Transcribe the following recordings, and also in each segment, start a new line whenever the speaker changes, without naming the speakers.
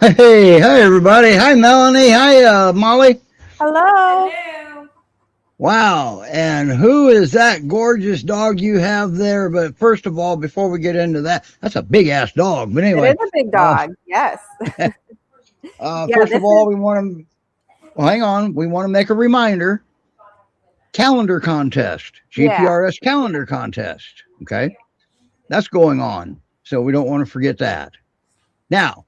Hey, hi everybody. Hi Melanie. Hi Molly.
Hello.
Hello.
Wow. And who is that gorgeous dog you have there? But first of all, before we get into that, that's a big ass dog. But
It is
anyway,
a big
uh,
dog. Yes. Yeah,
first of
this
all,
is
we want to, well, hang on. We want to make a reminder calendar contest,
yeah.
GPRS calendar contest. Okay. That's going on. So we don't want to forget that. Now,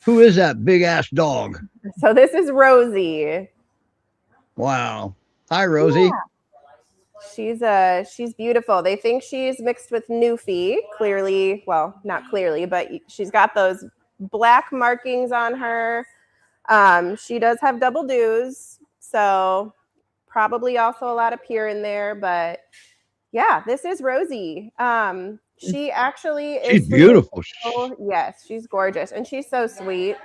who is that big ass dog?
So this is Rosie.
Wow. Hi, Rosie.
Yeah. She's beautiful. They think she's mixed with Newfie. Clearly, well, not clearly, but she's got those black markings on her. She does have double dews, so probably also a lot of Pyr in there. But yeah, this is Rosie. She actually
She's
is slated
beautiful.
to go, yes, she's gorgeous and she's so sweet.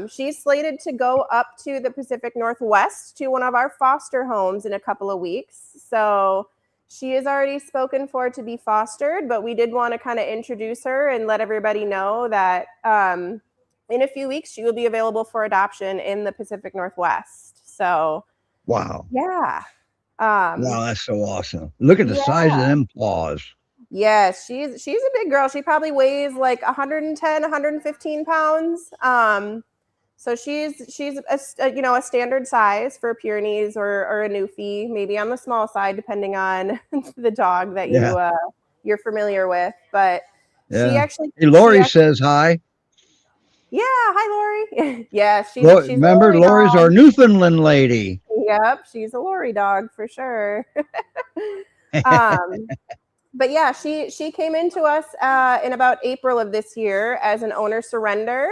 She's slated to go up to the Pacific Northwest to one of our foster homes in a couple of weeks. So she is already spoken for to be fostered, but we did want to kind of introduce her and let everybody know that in a few weeks she will be available for adoption in the Pacific Northwest. So
Wow.
yeah.
Wow, that's so awesome. Look at the size of
Yeah.
them paws.
Yes, she's a big girl. She probably weighs like 110, 115 pounds. So she's a standard size for a Pyrenees or a Newfie, maybe on the small side depending on the dog that
Yeah.
you're familiar with. But
Yeah. Hey, Lori says hi.
yeah, hi Lori. Yeah, she's a
Remember,
Lori
Lori's
dog.
our Newfoundland lady.
Yep, she's a Lori dog for sure. um, but yeah, she came into us in about April of this year as an owner surrender.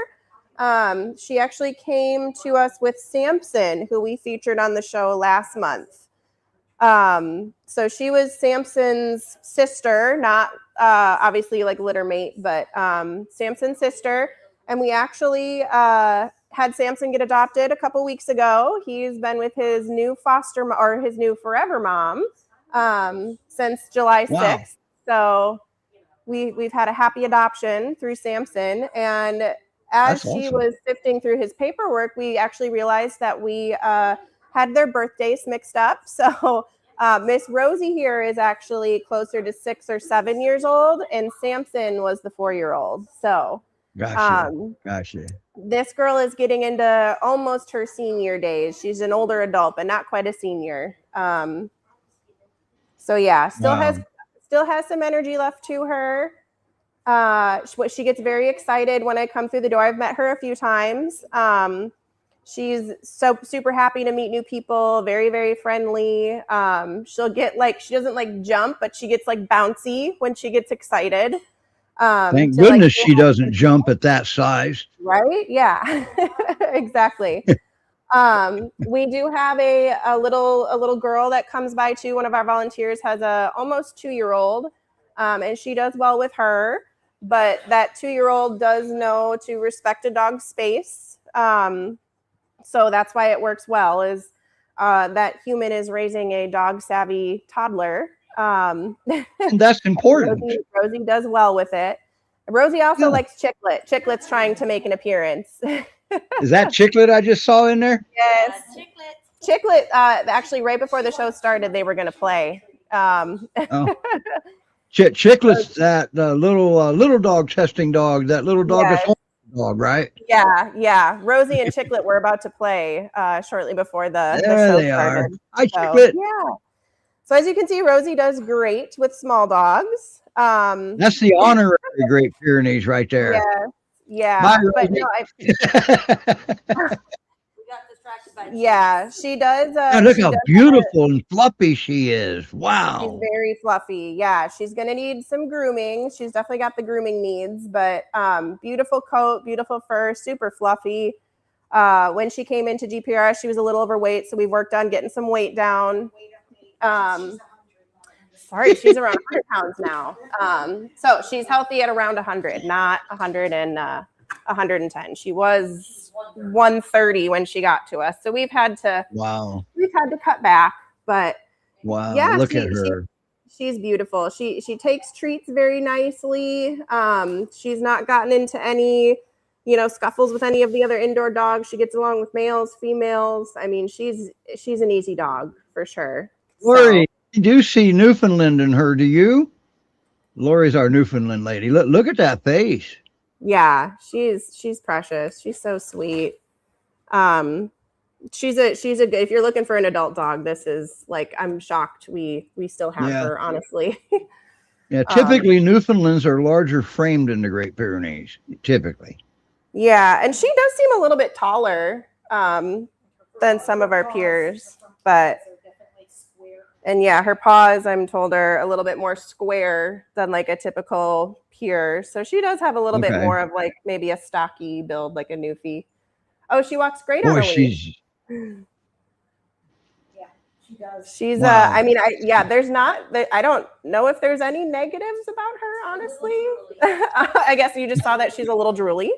She actually came to us with Samson, who we featured on the show last month. So she was Samson's sister, not obviously like litter mate, but Samson's sister. And we actually had Samson get adopted a couple weeks ago. He's been with his new or his new forever mom since July 6th.
Wow.
So we've had a happy adoption through Samson. And as
That's
she
awesome.
was sifting through his paperwork, we actually realized that we had their birthdays mixed up. So Miss Rosie here is actually closer to 6 or 7 years old, and Samson was the 4-year-old. So
Gotcha. Gotcha.
this girl is getting into almost her senior days. She's an older adult, but not quite a senior. So yeah, still has some energy left to her. She gets very excited when I come through the door. I've met her a few times. She's so super happy to meet new people, very, very friendly. She'll get she doesn't like jump, but she gets like bouncy when she gets excited.
Thank
To like
goodness she doesn't jump at that size.
right? Yeah, exactly. We do have a little girl that comes by too. One of our volunteers has a almost 2-year-old, and she does well with her. But that 2-year-old does know to respect a dog's space. So that's why it works well. Is that human is raising a dog savvy toddler.
And that's important.
Rosie does well with it. Rosie also likes Chiclet. Chiclet's trying to make an appearance.
Is that Chiclet I just saw in there?
Yes. Chiclet, actually, right before the show started, they were going to play.
Chiclet's that little dog testing dog. That little dog is home dog, right?
Yeah. Rosie and Chiclet were about to play shortly before the show
they
started.
Are. Hi, Chiclet.
Yeah. So as you can see, Rosie does great with small dogs.
That's the honorary Great Pyrenees right there.
Yeah.
Bye,
but no, we got distracted by she does.
Look how beautiful and fluffy she is. Wow.
She's very fluffy. Yeah, she's going to need some grooming. She's definitely got the grooming needs, but beautiful coat, beautiful fur, super fluffy. When she came into GPRS, she was a little overweight, so we worked on getting some weight down. Sorry, she's around 100 pounds now. So she's healthy at around 100, not 100 and 110. She was 130 when she got to us. So we've had to cut back, but yeah,
look at her.
She's beautiful. She takes treats very nicely. She's not gotten into any, scuffles with any of the other indoor dogs. She gets along with males, females. I mean, she's an easy dog for sure.
Lori, you do see Newfoundland in her, do you? Lori's our Newfoundland lady. Look at that face.
Yeah, she's precious. She's so sweet. She's a good, if you're looking for an adult dog, this is like, I'm shocked we still have her, honestly.
Yeah, typically Newfoundlands are larger framed in the Great Pyrenees, typically.
Yeah, and she does seem a little bit taller than some of our peers, but and yeah, her paws, I'm told, are a little bit more square than like a typical Pyr. So she does have a little bit more of like maybe a stocky build, like a Newfie. Oh, she walks great on a leash.
Yeah, she does.
She's I mean, there's not, I don't know if there's any negatives about her, honestly. I guess you just saw that she's a little drooly.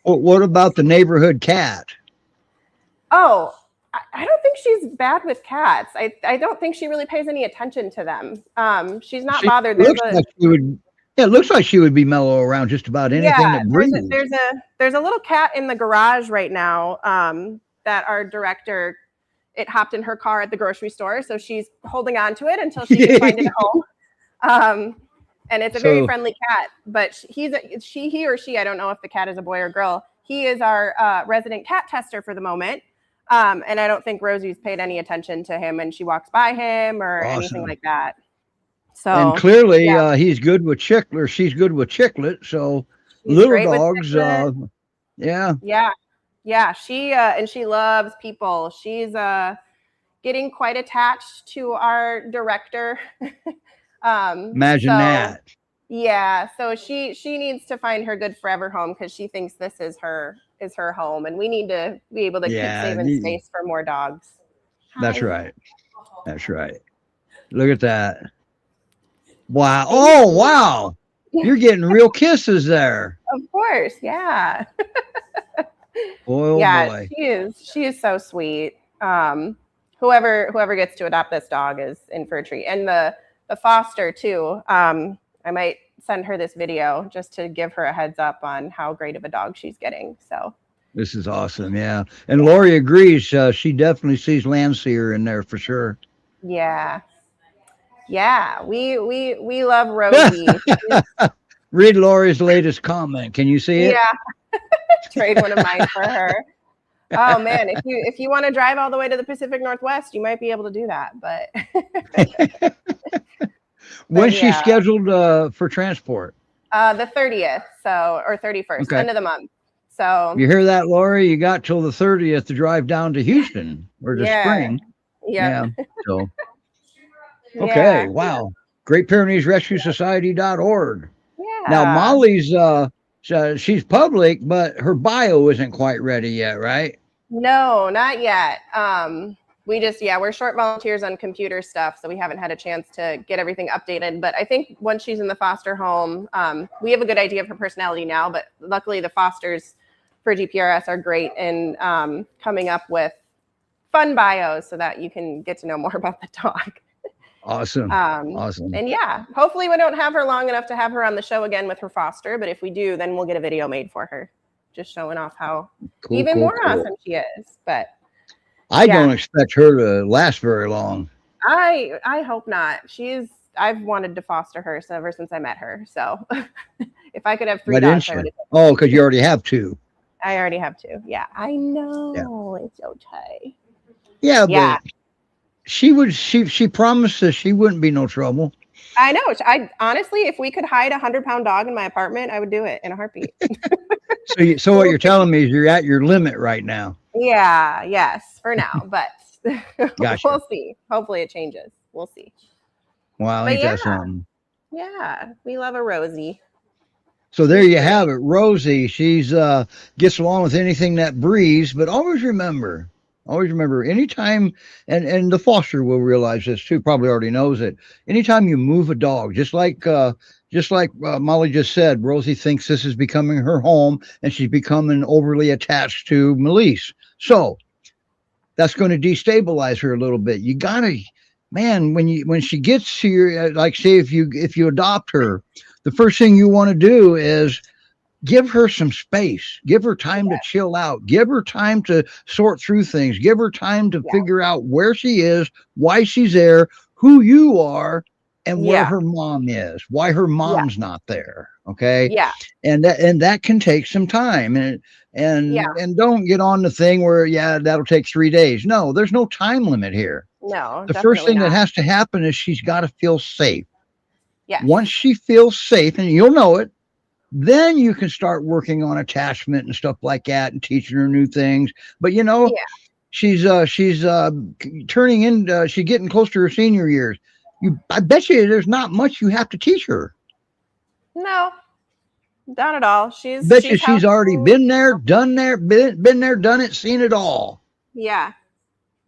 What about the neighborhood cat?
Oh, I don't think she's bad with cats. I don't think she really pays any attention to them. She's not bothered.
It looks like she would be mellow around just about anything that breathes.
There's a little cat in the garage right now that our director, it hopped in her car at the grocery store. So she's holding on to it until she can find it home. And it's a very friendly cat, but he or she, I don't know if the cat is a boy or girl. He is our resident cat tester for the moment. And I don't think Rosie's paid any attention to him when she walks by him or anything like that. So,
and clearly he's good with Chicklet, or she's good with Chicklet. So
he's
little dogs,
yeah. She loves people. She's getting quite attached to our director.
Imagine that.
Yeah, so she needs to find her good forever home because she thinks this is her home, and we need to be able to keep saving space for more dogs.
That's right. That's right. Look at that. Wow. Oh, wow. You're getting real kisses there.
Of course. Yeah.
Boy, boy.
She is so sweet. Whoever gets to adopt this dog is in for a treat. And the foster too. I might send her this video just to give her a heads up on how great of a dog she's getting. So
this is awesome. Yeah. And Lori agrees. She definitely sees Landseer in there for sure.
Yeah. Yeah. We love Rosie.
Read Lori's latest comment. Can you see it?
Yeah. Trade one of mine for her. Oh man, if you want to drive all the way to the Pacific Northwest, you might be able to do that. But
when's she scheduled for transport?
The 30th, or 31st, end of the month. So
you hear that, Lori? You got till the 30th to drive down to Houston or to Spring.
Yeah.
So okay, wow. Great Pyrenees Rescue Society.org.
Yeah.
Now Molly's she's public, but her bio isn't quite ready yet, right?
No, not yet. We're short volunteers on computer stuff, so we haven't had a chance to get everything updated. But I think once she's in the foster home, we have a good idea of her personality now. But luckily, the fosters for GPRS are great in coming up with fun bios so that you can get to know more about the dog.
Awesome. Awesome.
And yeah, hopefully we don't have her long enough to have her on the show again with her foster. But if we do, then we'll get a video made for her, just showing off how more awesome she is. But
I don't expect her to last very long.
I hope not. I've wanted to foster her ever since I met her. So if I could have 3 dogs, I would have.
Oh, because you already have 2.
I already have 2. Yeah, I know. It's okay.
Yeah, but she promised us she wouldn't be no trouble.
I know. I honestly, if we could hide a 100-pound dog in my apartment, I would do it in a heartbeat.
So what you're telling me is you're at your limit right now.
Yeah. Yes, for now, but
Gotcha.
We'll see. Hopefully it changes. We'll see.
Wow, ain't that something?
Yeah, we love a Rosie.
So there you have it. Rosie, she's gets along with anything that breathes, but always remember anytime, and the foster will realize this too, probably already knows it. Anytime you move a dog, just like Molly just said, Rosie thinks this is becoming her home and she's becoming overly attached to Melise. So that's going to destabilize her a little bit. You gotta, man, when she gets to your, like say if you adopt her, the first thing you want to do is give her some space, give her time to chill out, give her time to sort through things, give her time to figure out where she is, why she's there, who you are, and where her mom is, why her mom's not there. Okay.
Yeah.
And that can take some time, and don't get on the thing where, that'll take 3 days. No, there's no time limit here.
No,
The first thing that has to happen is she's got to feel safe.
Yeah.
Once she feels safe, and you'll know it, then you can start working on attachment and stuff like that and teaching her new things. But she's turning in, she's getting close to her senior years. I bet you there's not much you have to teach her.
No, not at all. She's
already been there, done there, been there, done it, seen it all.
Yeah.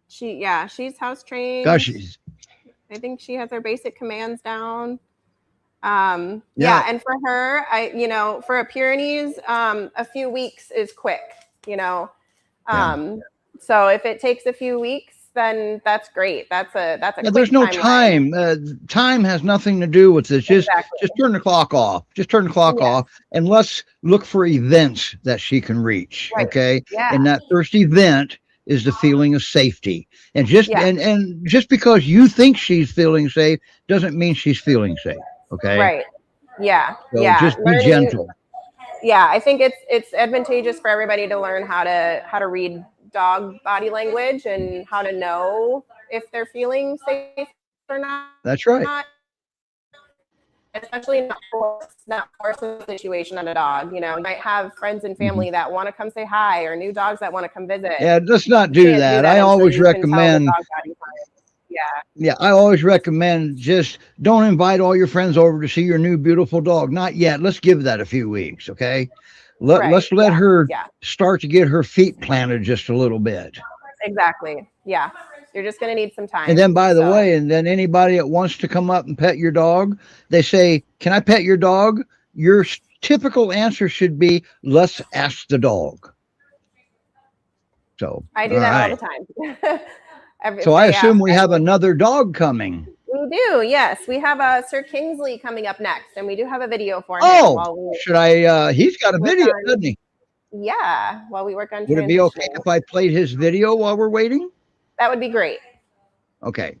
She's house trained.
Gosh,
I think she has her basic commands down. And for her, for a Pyrenees, a few weeks is quick, So if it takes a few weeks, then that's great. That's a
there's no time. Time has nothing to do with this. Just turn the clock off. Just turn the clock off, and let's look for events that she can reach. Right. Okay. Yeah. And that first event is the feeling of safety. And and just because you think she's feeling safe doesn't mean she's feeling safe. Okay.
Right. Yeah.
So just be gentle.
Yeah. I think it's advantageous for everybody to learn how to read dog body language and how to know if they're feeling safe or not.
That's right.
Especially not force a situation on a dog. You might have friends and family that want to come say hi, or new dogs that want to come visit.
Yeah, let's not do that. I always recommend. I always recommend just don't invite all your friends over to see your new beautiful dog. Not yet. Let's give that a few weeks, okay? Let's let her start to get her feet planted just a little bit.
Exactly. Yeah. You're just going to need some time.
And then, by the way, and then anybody that wants to come up and pet your dog, they say, "Can I pet your dog?" Your typical answer should be, "Let's ask the dog." So
I do that all the time.
So I assume we have another dog coming.
We do, yes. We have Sir Kingsley coming up next, and we do have a video for him.
Should I? He's got a video, doesn't he?
Yeah, while we work on.
Would it be okay if I played his video while we're waiting?
That would be great.
Okay.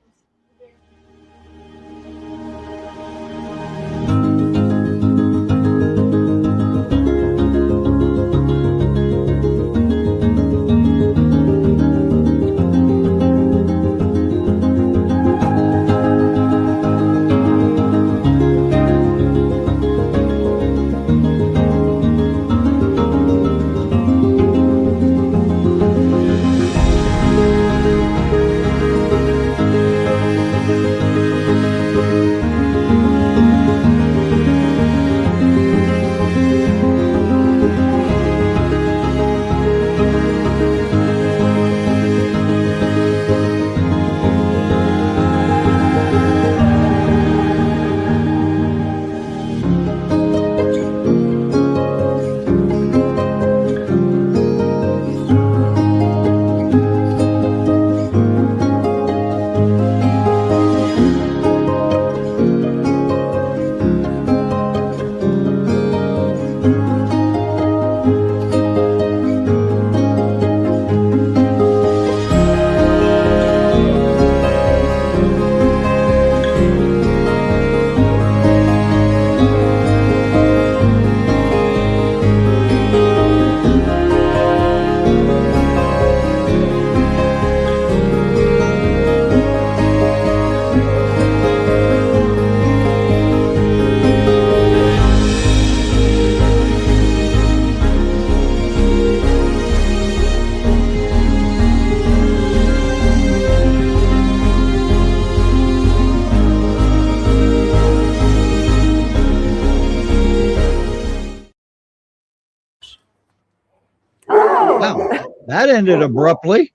That ended abruptly.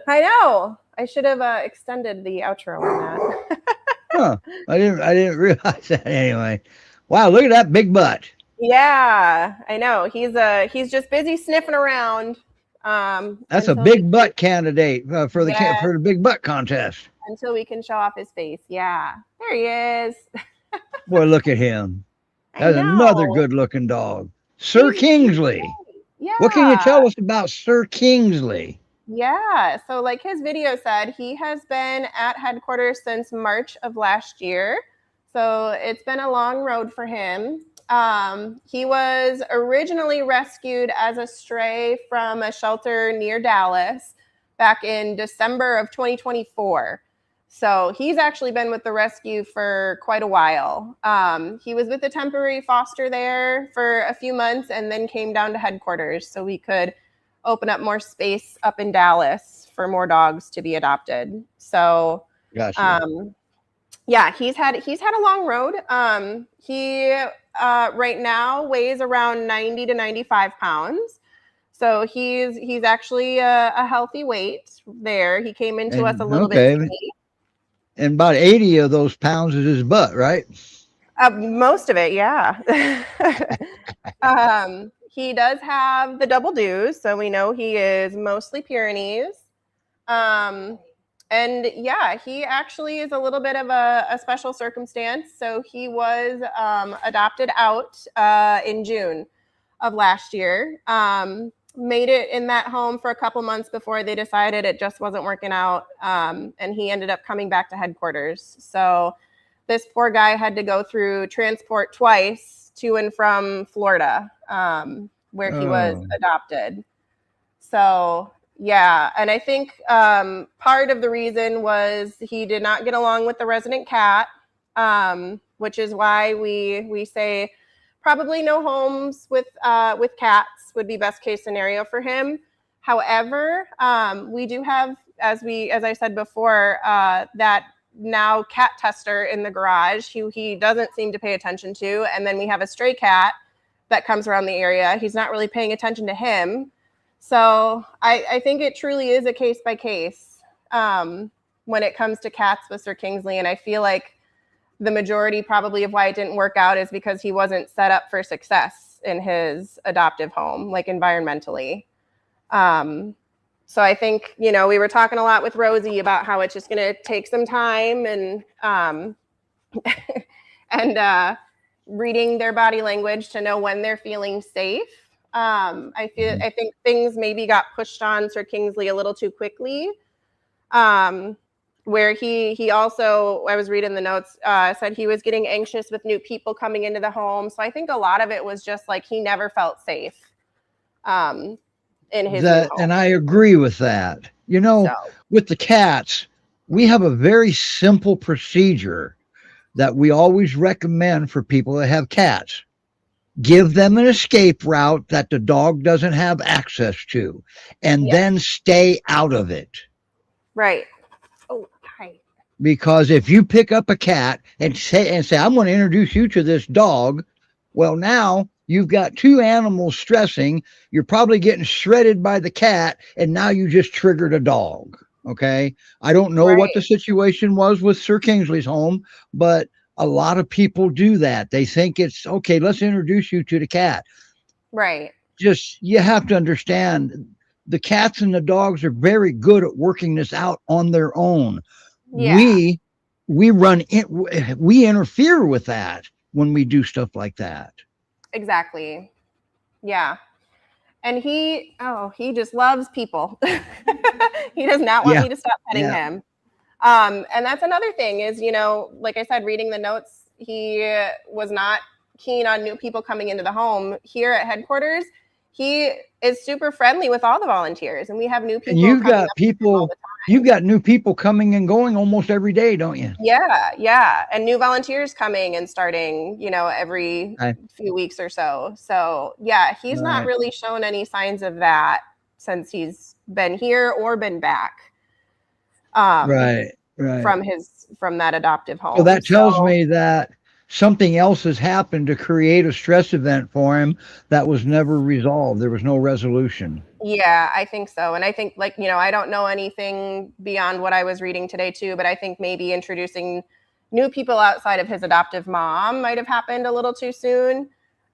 I know. I should have extended the outro on that.
Huh. I didn't realize that anyway. Wow, look at that big butt.
Yeah, I know. He's just busy sniffing around.
That's a big butt candidate for the big butt contest.
Until we can show off his face. Yeah, there he is.
Boy, look at him. That's another good-looking dog. Sir Kingsley. What can you
Yeah.
tell us about Sir Kingsley?
Yeah. So, like his video said, he has been at headquarters since March of last year. So, it's been a long road for him. He was originally rescued as a stray from a shelter near Dallas back in December of 2024. So, he's actually been with the rescue for quite a while. He was with a temporary foster there for a few months and then came down to headquarters so we could open up more space up in Dallas for more dogs to be adopted. So,
Gotcha.
yeah, he's had a long road. He right now weighs around 90 to 95 pounds. So he's actually a healthy weight there. He came into us a
And
little bit
okay,
skinny.
and about 80 of those pounds is his butt, right?
Most of it, yeah. He does have the double dues, so we know he is mostly Pyrenees. And yeah, he actually is a little bit of a special circumstance. So he was adopted out in June of last year. Made it in that home for a couple months before they decided it just wasn't working out. And he ended up coming back to headquarters. So this poor guy had to go through transport twice to and from Florida, where he was adopted. So yeah, and I think part of the reason was he did not get along with the resident cat, which is why we say probably no homes with cats would be best case scenario for him. However, we do have, as I said before, that now cat tester in the garage who he doesn't seem to pay attention to, and then we have a stray cat that comes around the area. He's not really paying attention to him. So I think it truly is a case by case when it comes to cats with Sir Kingsley. And I feel like the majority probably of why it didn't work out is because he wasn't set up for success in his adoptive home, like environmentally. So I think, we were talking a lot with Rosie about how it's just going to take some time and and reading their body language to know when they're feeling safe. I think things maybe got pushed on Sir Kingsley a little too quickly. Where he also, I was reading the notes, said he was getting anxious with new people coming into the home. So I think a lot of it was just like he never felt safe in his new home.
And I agree with that. With the cats, we have a very simple procedure that we always recommend for people that have cats. Give them an escape route that the dog doesn't have access to, and then stay out of it.
Right. Oh, hi.
Because if you pick up a cat and say, I'm going to introduce you to this dog, well, now you've got two animals stressing. You're probably getting shredded by the cat, and now you just triggered a dog. Okay. I don't know what the situation was with Sir Kingsley's home, but a lot of people do that. They think it's okay. Let's introduce you to the cat.
Right.
Just, you have to understand the cats and the dogs are very good at working this out on their own. Yeah. We interfere with that when we do stuff like that.
Exactly. Yeah. And he just loves people. He does not want me to stop petting him. And that's another thing is, like I said, reading the notes, he was not keen on new people coming into the home. Here at headquarters, he is super friendly with all the volunteers, and we have new people.
And you've got new people coming and going almost every day, don't you?
Yeah. And new volunteers coming and starting, every few weeks or so. So yeah, he's not really shown any signs of that since he's been here or been back. Right. From that adoptive home.
So that tells me that something else has happened to create a stress event for him that was never resolved. There was no resolution.
Yeah, I think so. And I think I don't know anything beyond what I was reading today too, but I think maybe introducing new people outside of his adoptive mom might have happened a little too soon.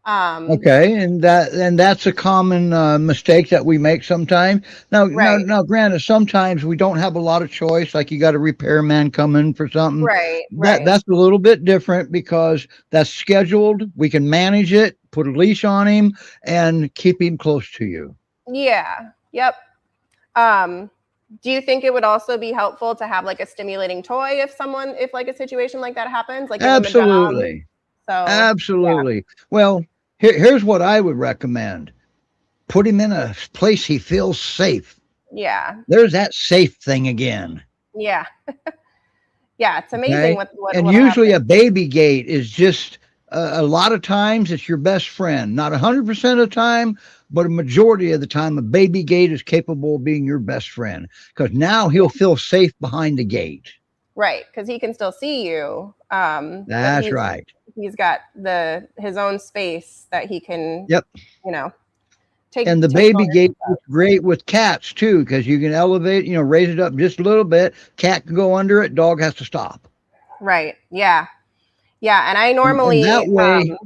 Okay, and that's a common mistake that we make sometimes.
Right,
Now, granted, sometimes we don't have a lot of choice. Like you got a repairman coming for something.
right, right.
That's a little bit different because that's scheduled. We can manage it, put a leash on him, and keep him close to you.
Yeah. Yep. Um, do you think it would also be helpful to have like a stimulating toy if like a situation like that happens, like give them a gum?
Absolutely,
So yeah,
absolutely. Well, here's what I would recommend: put him in a place he feels safe.
yeah,
There's that safe thing again.
yeah, yeah. It's amazing
Okay.
what'll
And usually
happen.
a baby gate is just a lot of times it's your best friend. Not 100% of the time, but a majority of the time, a baby gate is capable of being your best friend because now he'll feel safe behind the gate.
Right, because he can still see you. But
That's right.
he's got his own space that he can,
Yep.
you know,
And the
take
baby
ownership
gate is
of.
great with cats too because you can elevate, raise it up just a little bit. Cat can go under it, dog has to stop.
Right. Yeah. Yeah. And I
And
normally
that way,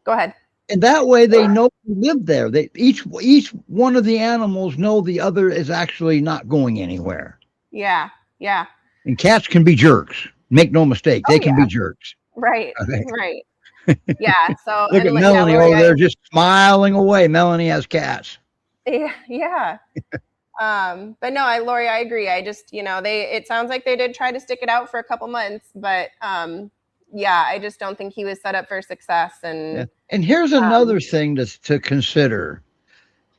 go ahead.
they know you live there. They each one of the animals know the other is actually not going anywhere.
Yeah. Yeah.
And cats can be jerks. Make no mistake,
Oh
they can be
yeah.
jerks.
Right.
Okay.
Right. Yeah. So
Look at
yeah,
Melanie
Lori,
over there just smiling away. Melanie has cats.
yeah, yeah. But no, Lori, I agree. I just, it sounds like they did try to stick it out for a couple months, but yeah, I just don't think he was set up for success.
Yeah.
And
And here's another thing to consider.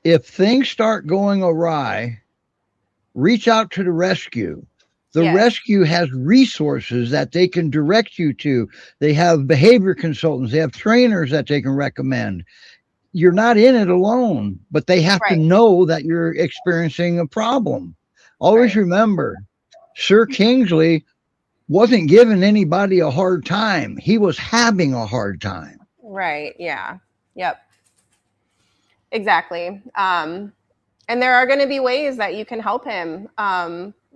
If things start going awry, reach out to the rescue. The
yes,
rescue has resources that they can direct you to. They have behavior consultants, they have trainers that they can recommend. You're not in it alone, but they have to
right,
know that you're experiencing a problem. Always
right,
remember, Sir Kingsley wasn't giving anybody a hard time. He was having a hard time.
right. Yeah. Yep. Exactly. And there are going to be ways that you can help him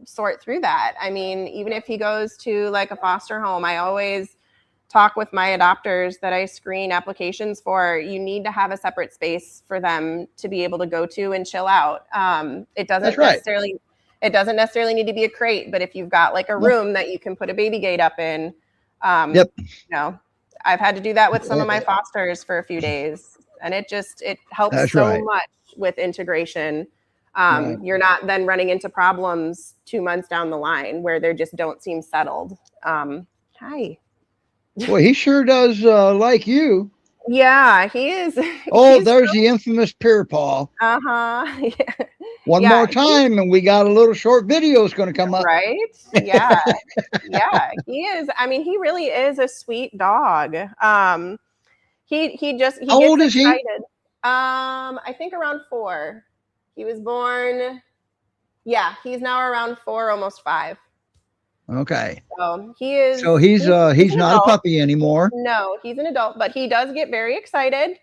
sort through that. I mean, even if he goes to like a foster home, I always talk with my adopters that I screen applications for. You need to have a separate space for them to be able to go to and chill out. It
That's
doesn't
right.
necessarily need to be a crate, but if you've got like a room that you can put a baby gate up in,
Yep.
I've had to do that with some of my fosters for a few days, and it helps
That's
so
right.
much with integration.
Right.
You're not then running into problems 2 months down the line where they just don't seem settled. Hi.
Well, he sure does like you.
Yeah, he is.
Oh,
He's
there's the infamous Pyr paw.
uh-huh.
One
Yeah,
more time, and we got a little short video is going to come up.
right. Yeah. Yeah, he is. I mean, he really is a sweet dog. He
How
gets
old is he?
excited. I think around 4. He was born. Yeah, he's now around 4, almost 5.
Okay.
So he is.
So he's
an
not a
adult.
puppy anymore.
No, he's an adult, but he does get very excited.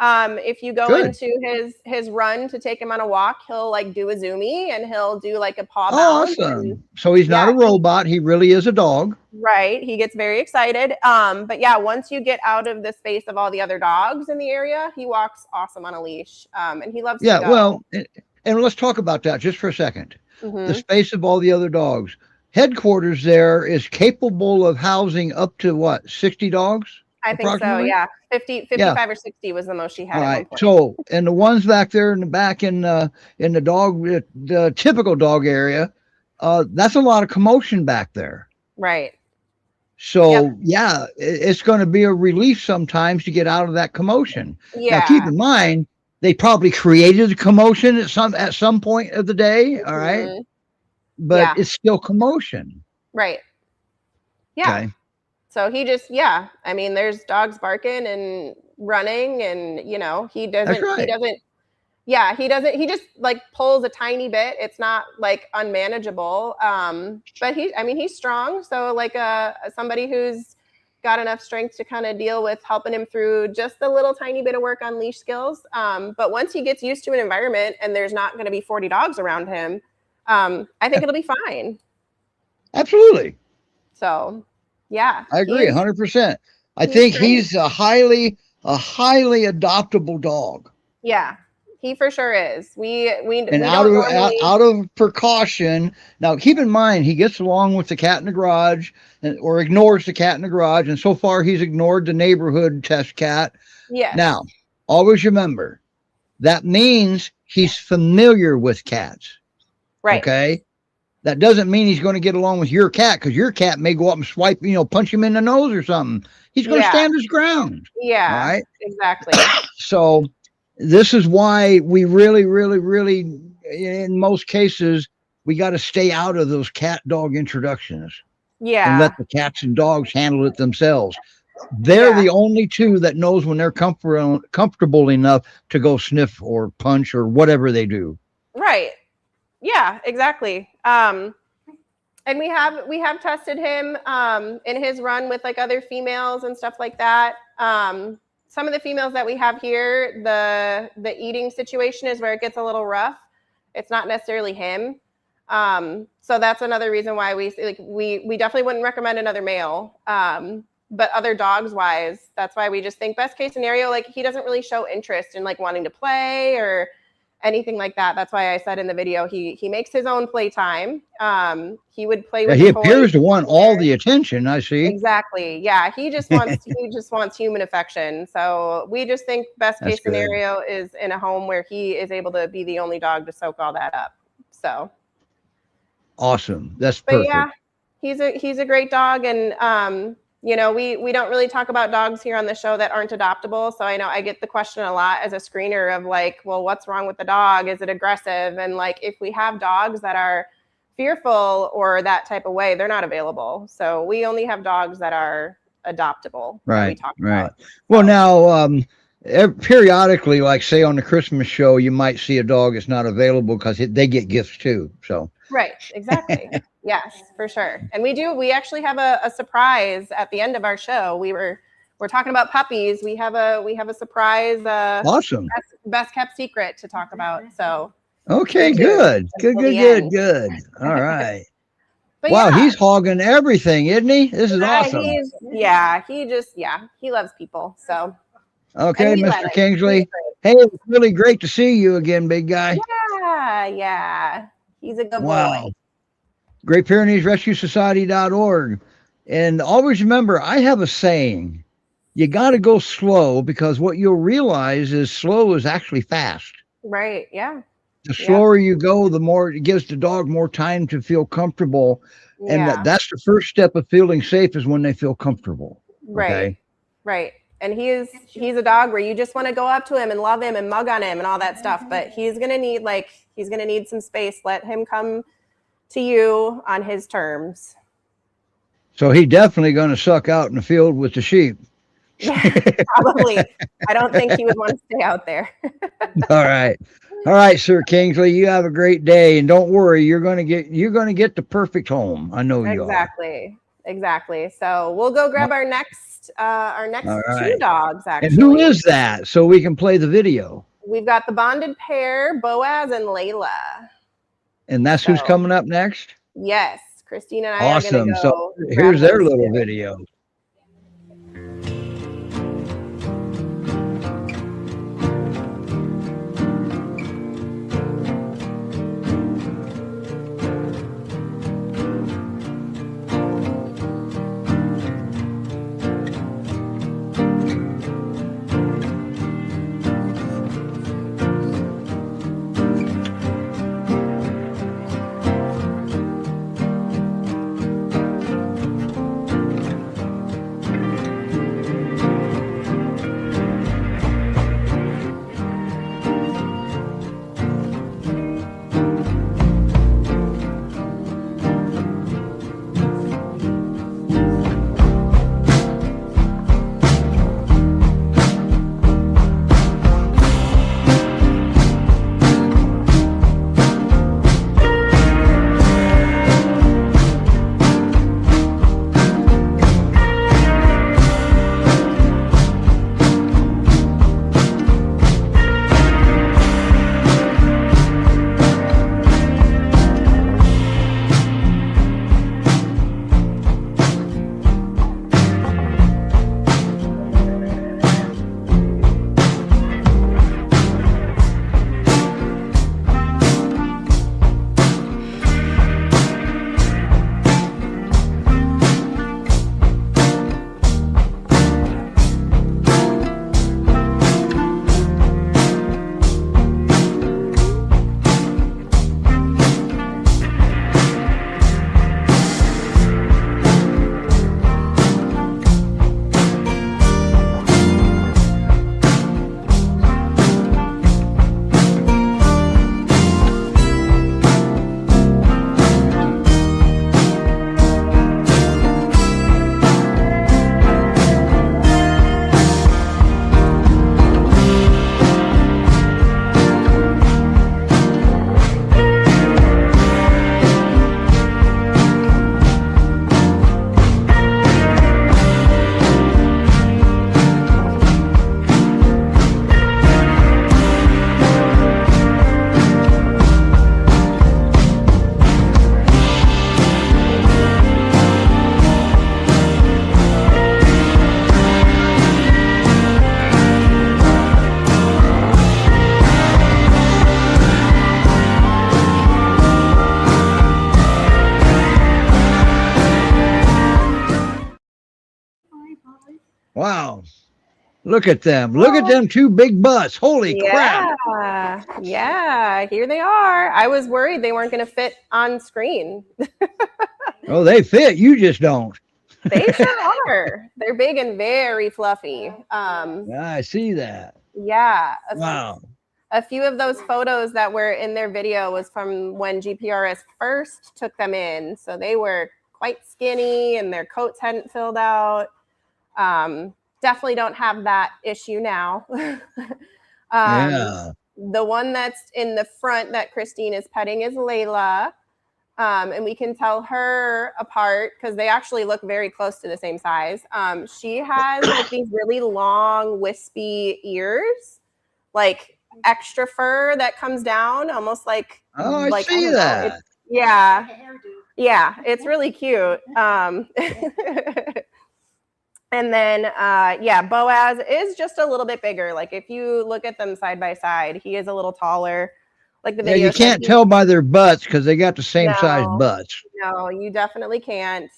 If you go
Good.
into his run to take him on a walk, he'll like do a zoomie and he'll do like a paw
Oh,
bounce. And
awesome. So he's not
yeah,
a robot. He really is a dog.
right. He gets very excited. But yeah, once you get out of the space of all the other dogs in the area, he walks awesome on a leash. And he loves
Yeah.
to go.
Well, and let's talk about that just for a second.
Mhm.
The space of all the other dogs. Headquarters there is capable of housing up to what, 60 dogs?
I think so. Yeah. 55
Yeah.
or 60 was the most she had
All
at one
right.
point.
So, and the ones back there in the back in the dog, the typical dog area, that's a lot of commotion back there.
Right.
So, yeah, it's going to be a relief sometimes to get out of that commotion.
Yeah.
Now, keep in mind, they probably created a commotion at some point of the day. All right.
Mhm.
But
Yeah.
it's still commotion.
Right. Yeah.
Okay.
So he just, I mean, there's dogs barking and running, and he
That's right.
he just like pulls a tiny bit. It's not like unmanageable. But he's strong. So like somebody who's got enough strength to kind of deal with helping him through just a little tiny bit of work on leash skills. But once he gets used to an environment and there's not going to be 40 dogs around him, I think it'll be fine.
Absolutely.
So, yeah.
I agree 100%. I
he's
think
great.
he's a highly a highly adoptable dog.
Yeah, he for sure is.
And
we
out
don't
of
normally.
out of precaution. Now, keep in mind, he gets along with the cat in the garage, or ignores the cat in the garage. And so far, he's ignored the neighborhood test cat.
Yes.
Now, always remember that means he's familiar with cats.
Right.
Okay. That doesn't mean he's going to get along with your cat, because your cat may go up and swipe, punch him in the nose or something. He's going to stand his ground.
Yeah.
All right.
Exactly.
So this is why we really, really, really, in most cases, we got to stay out of those cat dog introductions.
Yeah.
And let the cats and dogs handle it themselves. They're the only two that knows when they're comfortable enough to go sniff or punch or whatever they do.
Right. Yeah, exactly. And we have tested him in his run with like other females and stuff like that. Some of the females that we have here, the eating situation is where it gets a little rough. It's not necessarily him. So that's another reason why we definitely wouldn't recommend another male. But other dogs wise, that's why we just think best case scenario, like he doesn't really show interest in like wanting to play or anything like that. That's why I said in the video, he makes his own playtime. He would play with
he appears to want all the attention, I see.
Exactly. Yeah, he just wants human affection. So we just think best case scenario is in a home where he is able to be the only dog to soak all that up. So
awesome. That's perfect.
But yeah, he's a great dog. And we don't really talk about dogs here on the show that aren't adoptable. So I know I get the question a lot as a screener of like, well, what's wrong with the dog? Is it aggressive? And like, if we have dogs that are fearful or that type of way, they're not available. So we only have dogs that are adoptable.
Right. About. Well, now, periodically, like say on the Christmas show, you might see a dog that's not available because they get gifts too. So.
Right. Exactly. Yes, for sure. And we actually have a surprise at the end of our show. We're talking about puppies. We have a surprise.
Awesome.
Best kept secret to talk about. So.
Okay, good. Good. All right. Wow, he's hogging everything, isn't he? This is awesome.
He loves people. So.
Okay, Mr. Kingsley. Hey, it's really great to see you again, big guy.
Yeah. He's a good boy.
Great Pyrenees Rescue Society.org. And always remember, I have a saying, you got to go slow, because what you'll realize is slow is actually fast.
Right. Yeah.
The slower you go, the more it gives the dog more time to feel comfortable. And that's the first step of feeling safe, is when they feel comfortable.
Right.
Okay?
Right. And he's a dog where you just want to go up to him and love him and mug on him and all that stuff. But he's going to need some space. Let him come to you on his terms. So
he's definitely going to suck out in the field with the sheep.
Probably. I don't think he would want to stay out there.
All right, Sir Kingsley, you have a great day, and don't worry, you're going to get the perfect home. I know you are.
Exactly. So we'll go grab our next two dogs, actually.
And who is that? So we can play the video.
We've got the bonded pair, Boaz and Layla.
And that's who's coming up next?
Yes. Christine and I are going to go.
So here's their little video. Look at them. Look at them two big butts. Holy crap.
Yeah, yeah, here they are. I was worried they weren't going to fit on screen.
Oh, they fit. You just don't.
They sure are. They're big and very fluffy.
I see that.
Yeah.
Wow.
A few of those photos that were in their video was from when GPRS first took them in. So they were quite skinny and their coats hadn't filled out. Definitely don't have that issue now.
Yeah.
The one that's in the front that Christine is petting is Layla. And we can tell her apart because they actually look very close to the same size. She has like these really long, wispy ears, like extra fur that comes down, almost like.
Oh, I
like,
see that.
Yeah, yeah, it's really cute. And then, yeah, Boaz is just a little bit bigger. Like if you look at them side by side, he is a little taller. Like the video.
Yeah, you can't tell by their butts because they got the same size butts.
No, you definitely can't.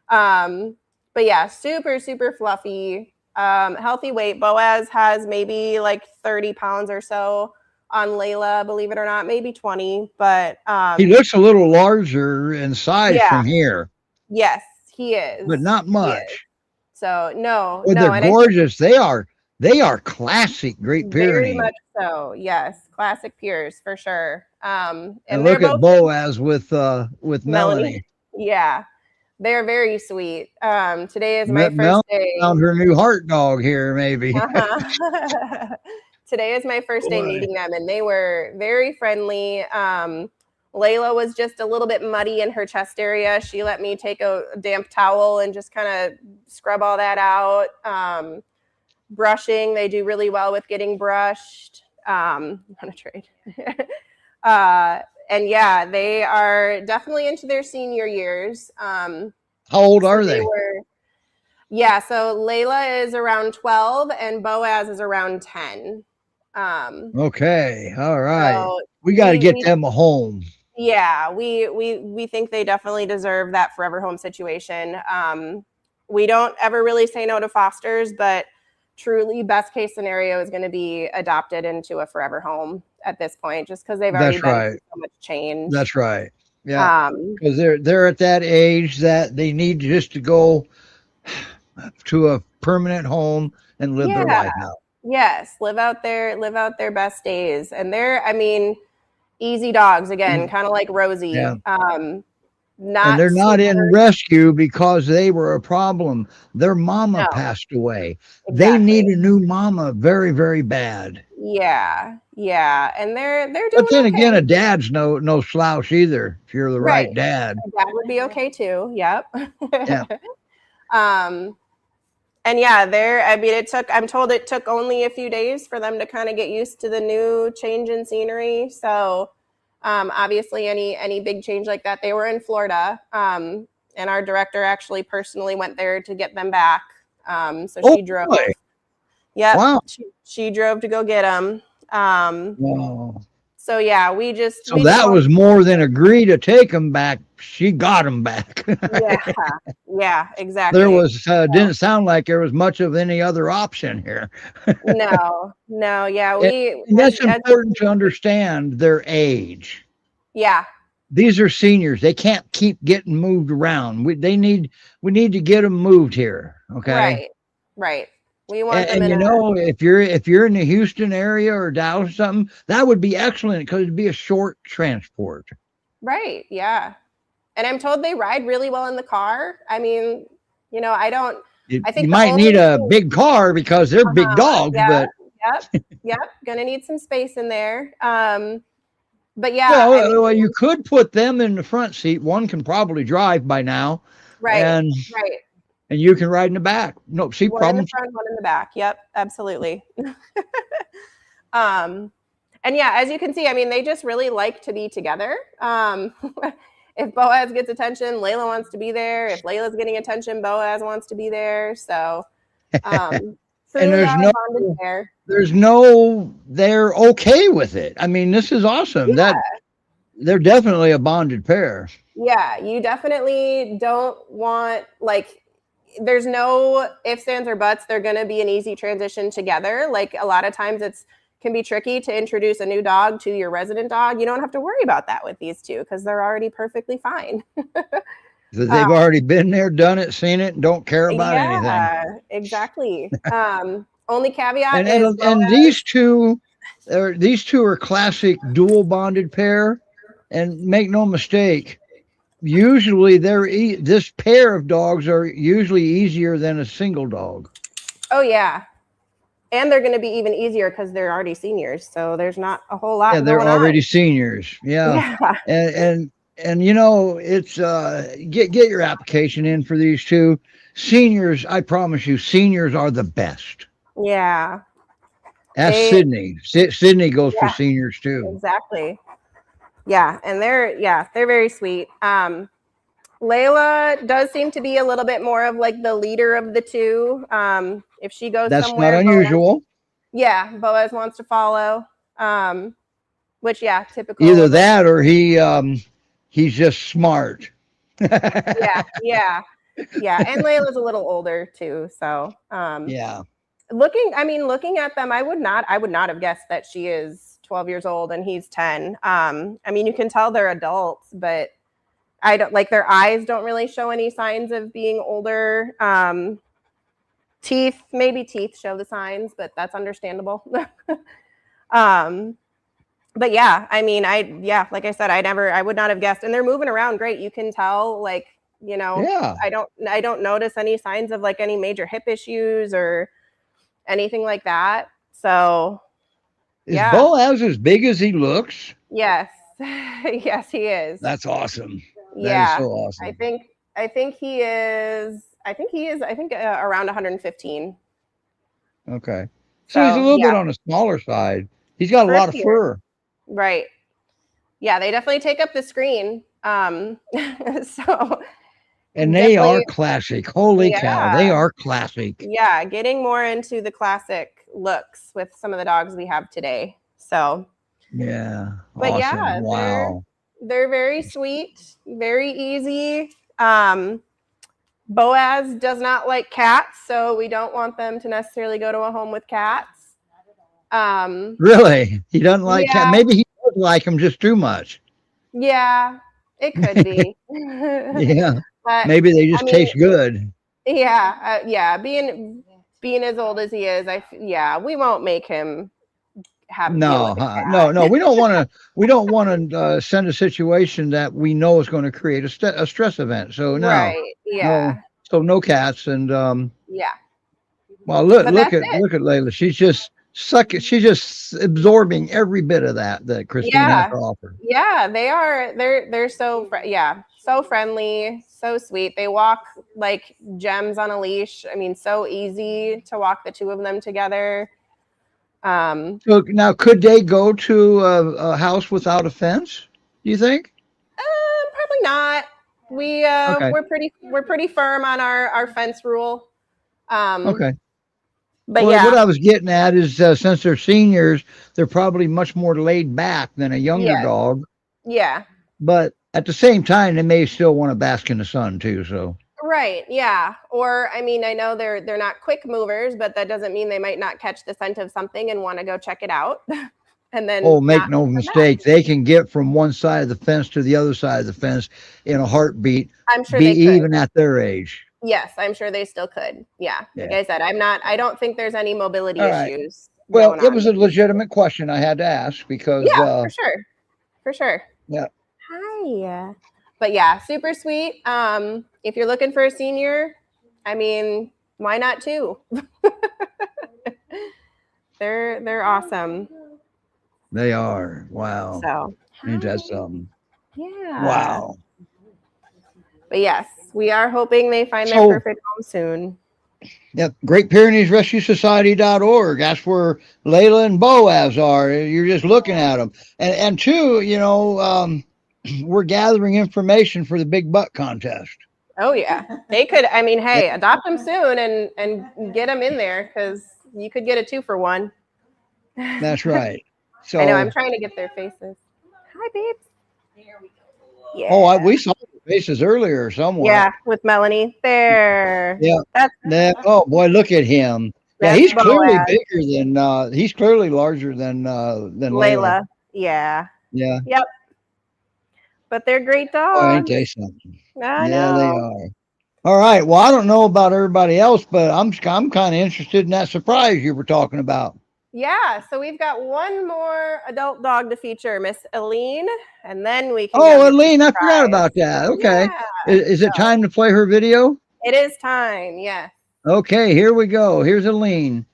But yeah, super, super fluffy, healthy weight. Boaz has maybe like 30 pounds or so on Layla, believe it or not, maybe 20. But
he looks a little larger in size from here.
Yes, he is.
But not much.
So no,
but
no,
they're gorgeous. They are classic Great Pyrenees.
Very much so. Yes, classic Pyrs for sure.
And look at Boaz with Melanie.
Yeah, they're very sweet. Today is my first day.
Found her new heart dog here, maybe.
Today is my first day meeting them, and they were very friendly. Layla was just a little bit muddy in her chest area. She let me take a damp towel and just kind of scrub all that out. Brushing, they do really well with getting brushed. On a trade. And yeah, they are definitely into their senior years.
How old are they?
Yeah, so Layla is around 12 and Boaz is around 10.
Okay, all right. So we got to get them a home.
Yeah, we think they definitely deserve that forever home situation. We don't ever really say no to fosters, but truly best case scenario is going to be adopted into a forever home at this point, just because they've already been through so much change.
That's right. Yeah, because they're at that age that they need just to go to a permanent home and live their life out.
Yes, live out their best days, and easy dogs again, kind of like Rosie.
Yeah. And they're not in rescue because they were a problem. Their mama passed away. Exactly. They need a new mama very, very bad.
Yeah, and they're doing.
But then again, a dad's no slouch either. If you're the right dad,
a dad would be okay too. Yep.
Yeah.
And yeah, I'm told it took only a few days for them to kind of get used to the new change in scenery. So. Obviously any big change like that, they were in Florida, and our director actually personally went there to get them back. So she drove. Yeah. Wow. She drove to go get them.
Wow.
So yeah,
that was more than agree to take them back. She got them back.
Yeah, exactly.
There was didn't sound like there was much of any other option here.
No, yeah,
and that's important to understand their age.
Yeah.
These are seniors. They can't keep getting moved around. We need to get them moved here. Okay.
Right. We want them
if you're in the Houston area or Dallas or something, that would be excellent because it'd be a short transport.
Right. Yeah. And I'm told they ride really well in the car. I think
you might need a big car because they're big dogs, but
yep. Gonna need some space in there. But yeah.
Well, you could put them in the front seat. One can probably drive by now.
Right.
And you can ride in the back. No, see,
one in the front, one in the back. Yep, absolutely. And yeah, as you can see, they just really like to be together. If Boaz gets attention, Layla wants to be there. If Layla's getting attention, Boaz wants to be there. So,
and they're okay with it. This is awesome.
Yeah.
They're definitely a bonded pair.
Yeah, you definitely don't want there's no ifs, ands, or buts. They're going to be an easy transition together. Like a lot of times can be tricky to introduce a new dog to your resident dog. You don't have to worry about that with these two because they're already perfectly fine.
So they've already been there, done it, seen it, and don't care about anything.
Yeah, exactly. Only caveat
And
is
and these two are classic dual bonded pair. And make no mistake, usually this pair of dogs are usually easier than a single dog.
Oh yeah, and they're going to be even easier because they're already seniors. So there's not a whole lot.
Yeah, they're
going
already
on.
seniors. Yeah, and you know, it's get your application in for these two seniors. I promise you, seniors are the best.
Yeah.
Ask Sydney. Sydney goes for seniors too.
Exactly. Yeah, and they're very sweet. Layla does seem to be a little bit more of like the leader of the two. If she goes
That's
somewhere,
not unusual.
Boaz wants to follow. Which typical.
Either that or he's just smart.
yeah. And Layla's a little older too, so looking at them, I would not have guessed that she is 12 years old and he's 10. I mean, you can tell they're adults, but I don't like their eyes don't really show any signs of being older. Teeth show the signs, but that's understandable. But yeah, I mean, like I said, I would not have guessed. And they're moving around great. You can tell, like, you know, I don't notice any signs of like any major hip issues or anything like that. So
is Boaz as big as he looks?
Yes. Yes, he is.
That's awesome.
Yeah.
That is so awesome.
I think he is around 115.
Okay. So he's a little bit on the smaller side. He's got a lot of fur.
Right. Yeah, they definitely take up the screen. So
and they are classic. Holy cow, they are classic.
Yeah, getting more into the classic looks with some of the dogs we have today. So
yeah.
But
awesome.
yeah,
wow.
They're very sweet, very easy. Boaz does not like cats, so we don't want them to necessarily go to a home with cats.
Really? He doesn't like cats? Maybe he does like them just too much.
Yeah, it could be.
Yeah. But, maybe they just taste good.
Yeah. Being as old as he is, we won't make him have
no. We don't want to send a situation that we know is going to create a stress event. So no.
Right. Yeah.
No, so no cats and
yeah.
Well, look at Layla. She's just absorbing every bit of that Christine has to offer.
Yeah, they're so so friendly, so sweet. They walk like gems on a leash. I mean, so easy to walk the two of them together.
So now, could they go to a house without a fence? Do you think?
Probably not. We're pretty firm on our fence rule.
Okay.
But
what I was getting at is since they're seniors, they're probably much more laid back than a younger dog.
Yeah.
But at the same time, they may still want to bask in the sun too. So.
Right. Yeah. Or I mean, I know they're not quick movers, but that doesn't mean they might not catch the scent of something and want to go check it out. And then
make no mistake, they can get from one side of the fence to the other side of the fence in a heartbeat.
I'm sure
they could. Even at their age.
Yes, I'm sure they still could. Yeah. Like I said, I don't think there's any mobility issues.
Well, it was a legitimate question I had to ask because
for sure.
Yeah.
Hi. But yeah, super sweet. If you're looking for a senior, I mean, why not two? They're awesome.
They are. Wow.
So
ain't that something?
Yeah.
Wow.
But yes, we are hoping they find their perfect home soon.
Yeah, Great Pyrenees Rescue Society.org. That's where Layla and Boaz are. You're just looking at them. And two, we're gathering information for the Big Butt contest.
Oh, yeah. They could, I mean, hey, adopt them soon and get them in there because you could get a 2-for-1.
That's right. So
I know, I'm trying to get their faces. Hi, babes.
Here we go.
Yeah.
we saw the faces earlier somewhere.
Yeah, with Melanie. There.
Yeah.
That's
Oh boy, look at him. Yeah,
that's
he's clearly
Boaz.
bigger than he's clearly larger than Layla.
Layla. Yeah.
Yeah.
Yep. But they're great
Oh, ain't
dogs.
they something?
I
Yeah, they
know.
are. All right. Well, I don't know about everybody else, but I'm kind of interested in that surprise you were talking about.
Yeah, so we've got one more adult dog to feature, Miss Elene, and then we can go
Oh,
get the
Elene, I forgot
surprise.
about that. Okay.
Yeah,
Is it
so
time to play her video?
it is time. Yes.
Okay, here we go. Here's Elene.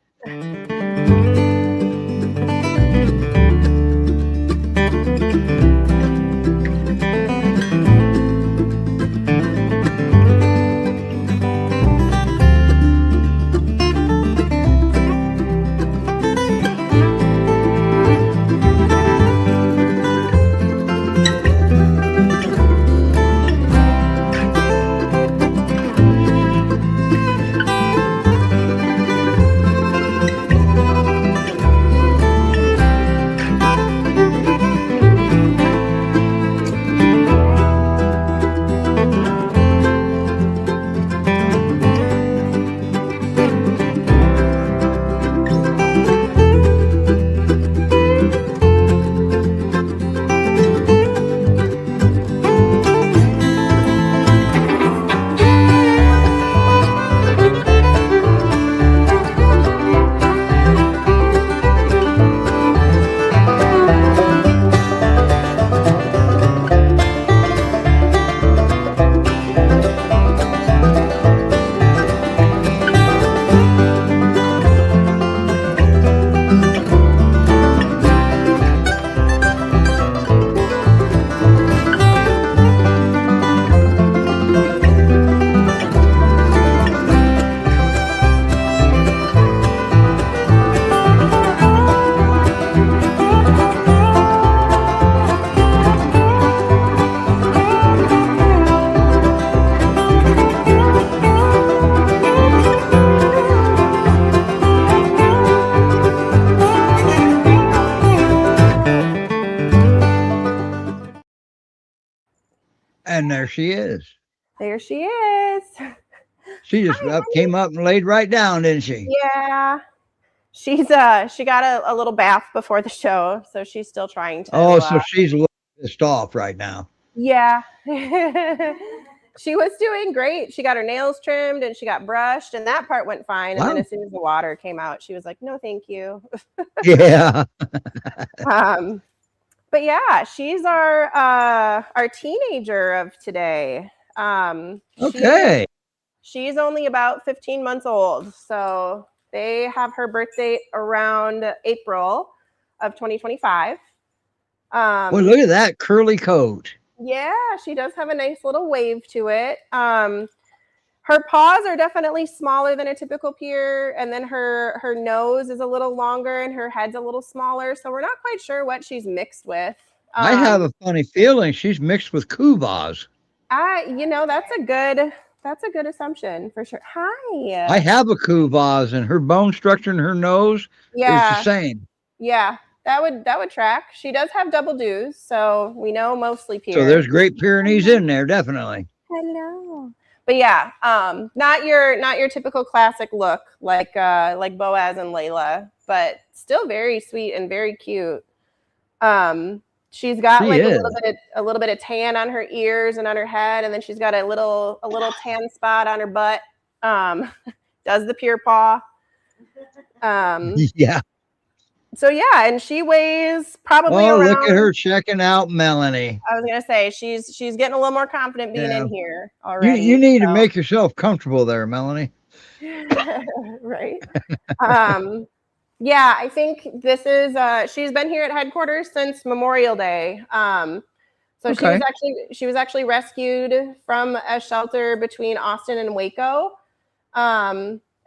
And there she is.
There she is.
She just came up and laid right down, didn't she?
Yeah. She got a little bath before the show, so she's still trying to
Oh, so she's a little pissed off right now.
yeah. She was doing great. She got her nails trimmed and she got brushed, and that part went fine. And then
Wow.
as soon as the water came out, she was like, "No, thank you."
Yeah.
But yeah, she's our teenager of today.
Okay.
She's only about 15 months old, so they have her birth date around April of 2025.
Well, look at that curly coat.
Yeah, she does have a nice little wave to it. Her paws are definitely smaller than a typical Pyr, and then her nose is a little longer and her head's a little smaller. So we're not quite sure what she's mixed with.
I have a funny feeling she's mixed with Kuvas.
That's a good assumption for sure. Hi.
I have a Kuvas, and her bone structure and her nose is the same.
Yeah, that would track. She does have double dews, so we know mostly Pyr.
So there's Great Pyrenees in there, definitely.
Hello. But yeah, not your typical classic look like Boaz and Layla, but still very sweet and very cute. She's got a little bit of tan on her ears and on her head, and then she's got a little tan spot on her butt. Does the Pyr paw.
Yeah.
So yeah, and she weighs probably around.
Look at her checking out Melanie.
I was gonna say she's getting a little more confident being in here already.
You need to make yourself comfortable there, Melanie.
Right. Yeah, I think this is she's been here at headquarters since Memorial Day. So she was actually rescued from a shelter between Austin and Waco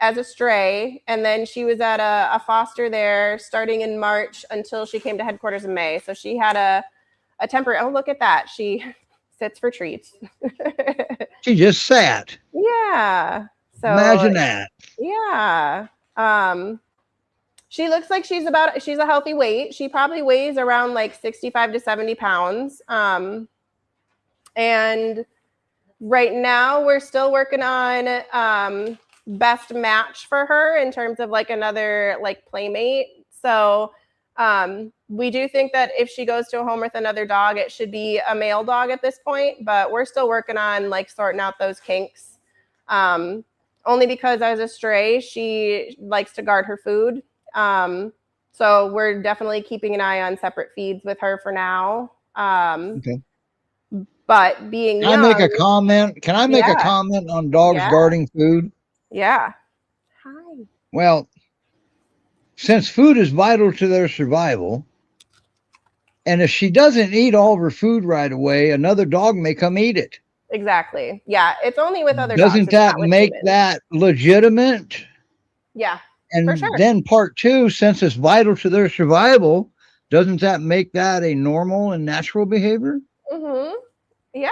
as a stray, and then she was at a foster there starting in March until she came to headquarters in May. So she had a temporary. Oh, look at that! She sits for treats.
She just sat.
Yeah. So
imagine that.
Yeah. She looks like she's a healthy weight. She probably weighs around like 65 to 70 pounds. And right now we're still working on best match for her in terms of like another like playmate. So we do think that if she goes to a home with another dog, it should be a male dog at this point, but we're still working on like sorting out those kinks. Only because as a stray, she likes to guard her food. So we're definitely keeping an eye on separate feeds with her for now.
Okay.
But being
Can
young,
I make a comment? Can I make a
Yeah.
comment on dogs
Yeah.
guarding food?
yeah. Hi.
Well, since food is vital to their survival, and if she doesn't eat all of her food right away, another dog may come eat it.
Exactly. Yeah. It's only with other dogs.
Doesn't
It's
that
not with
make
humans.
that legitimate?
Yeah.
And
For sure.
then part two, since it's vital to their survival, doesn't that make that a normal and natural behavior?
Mm-hmm. Yeah.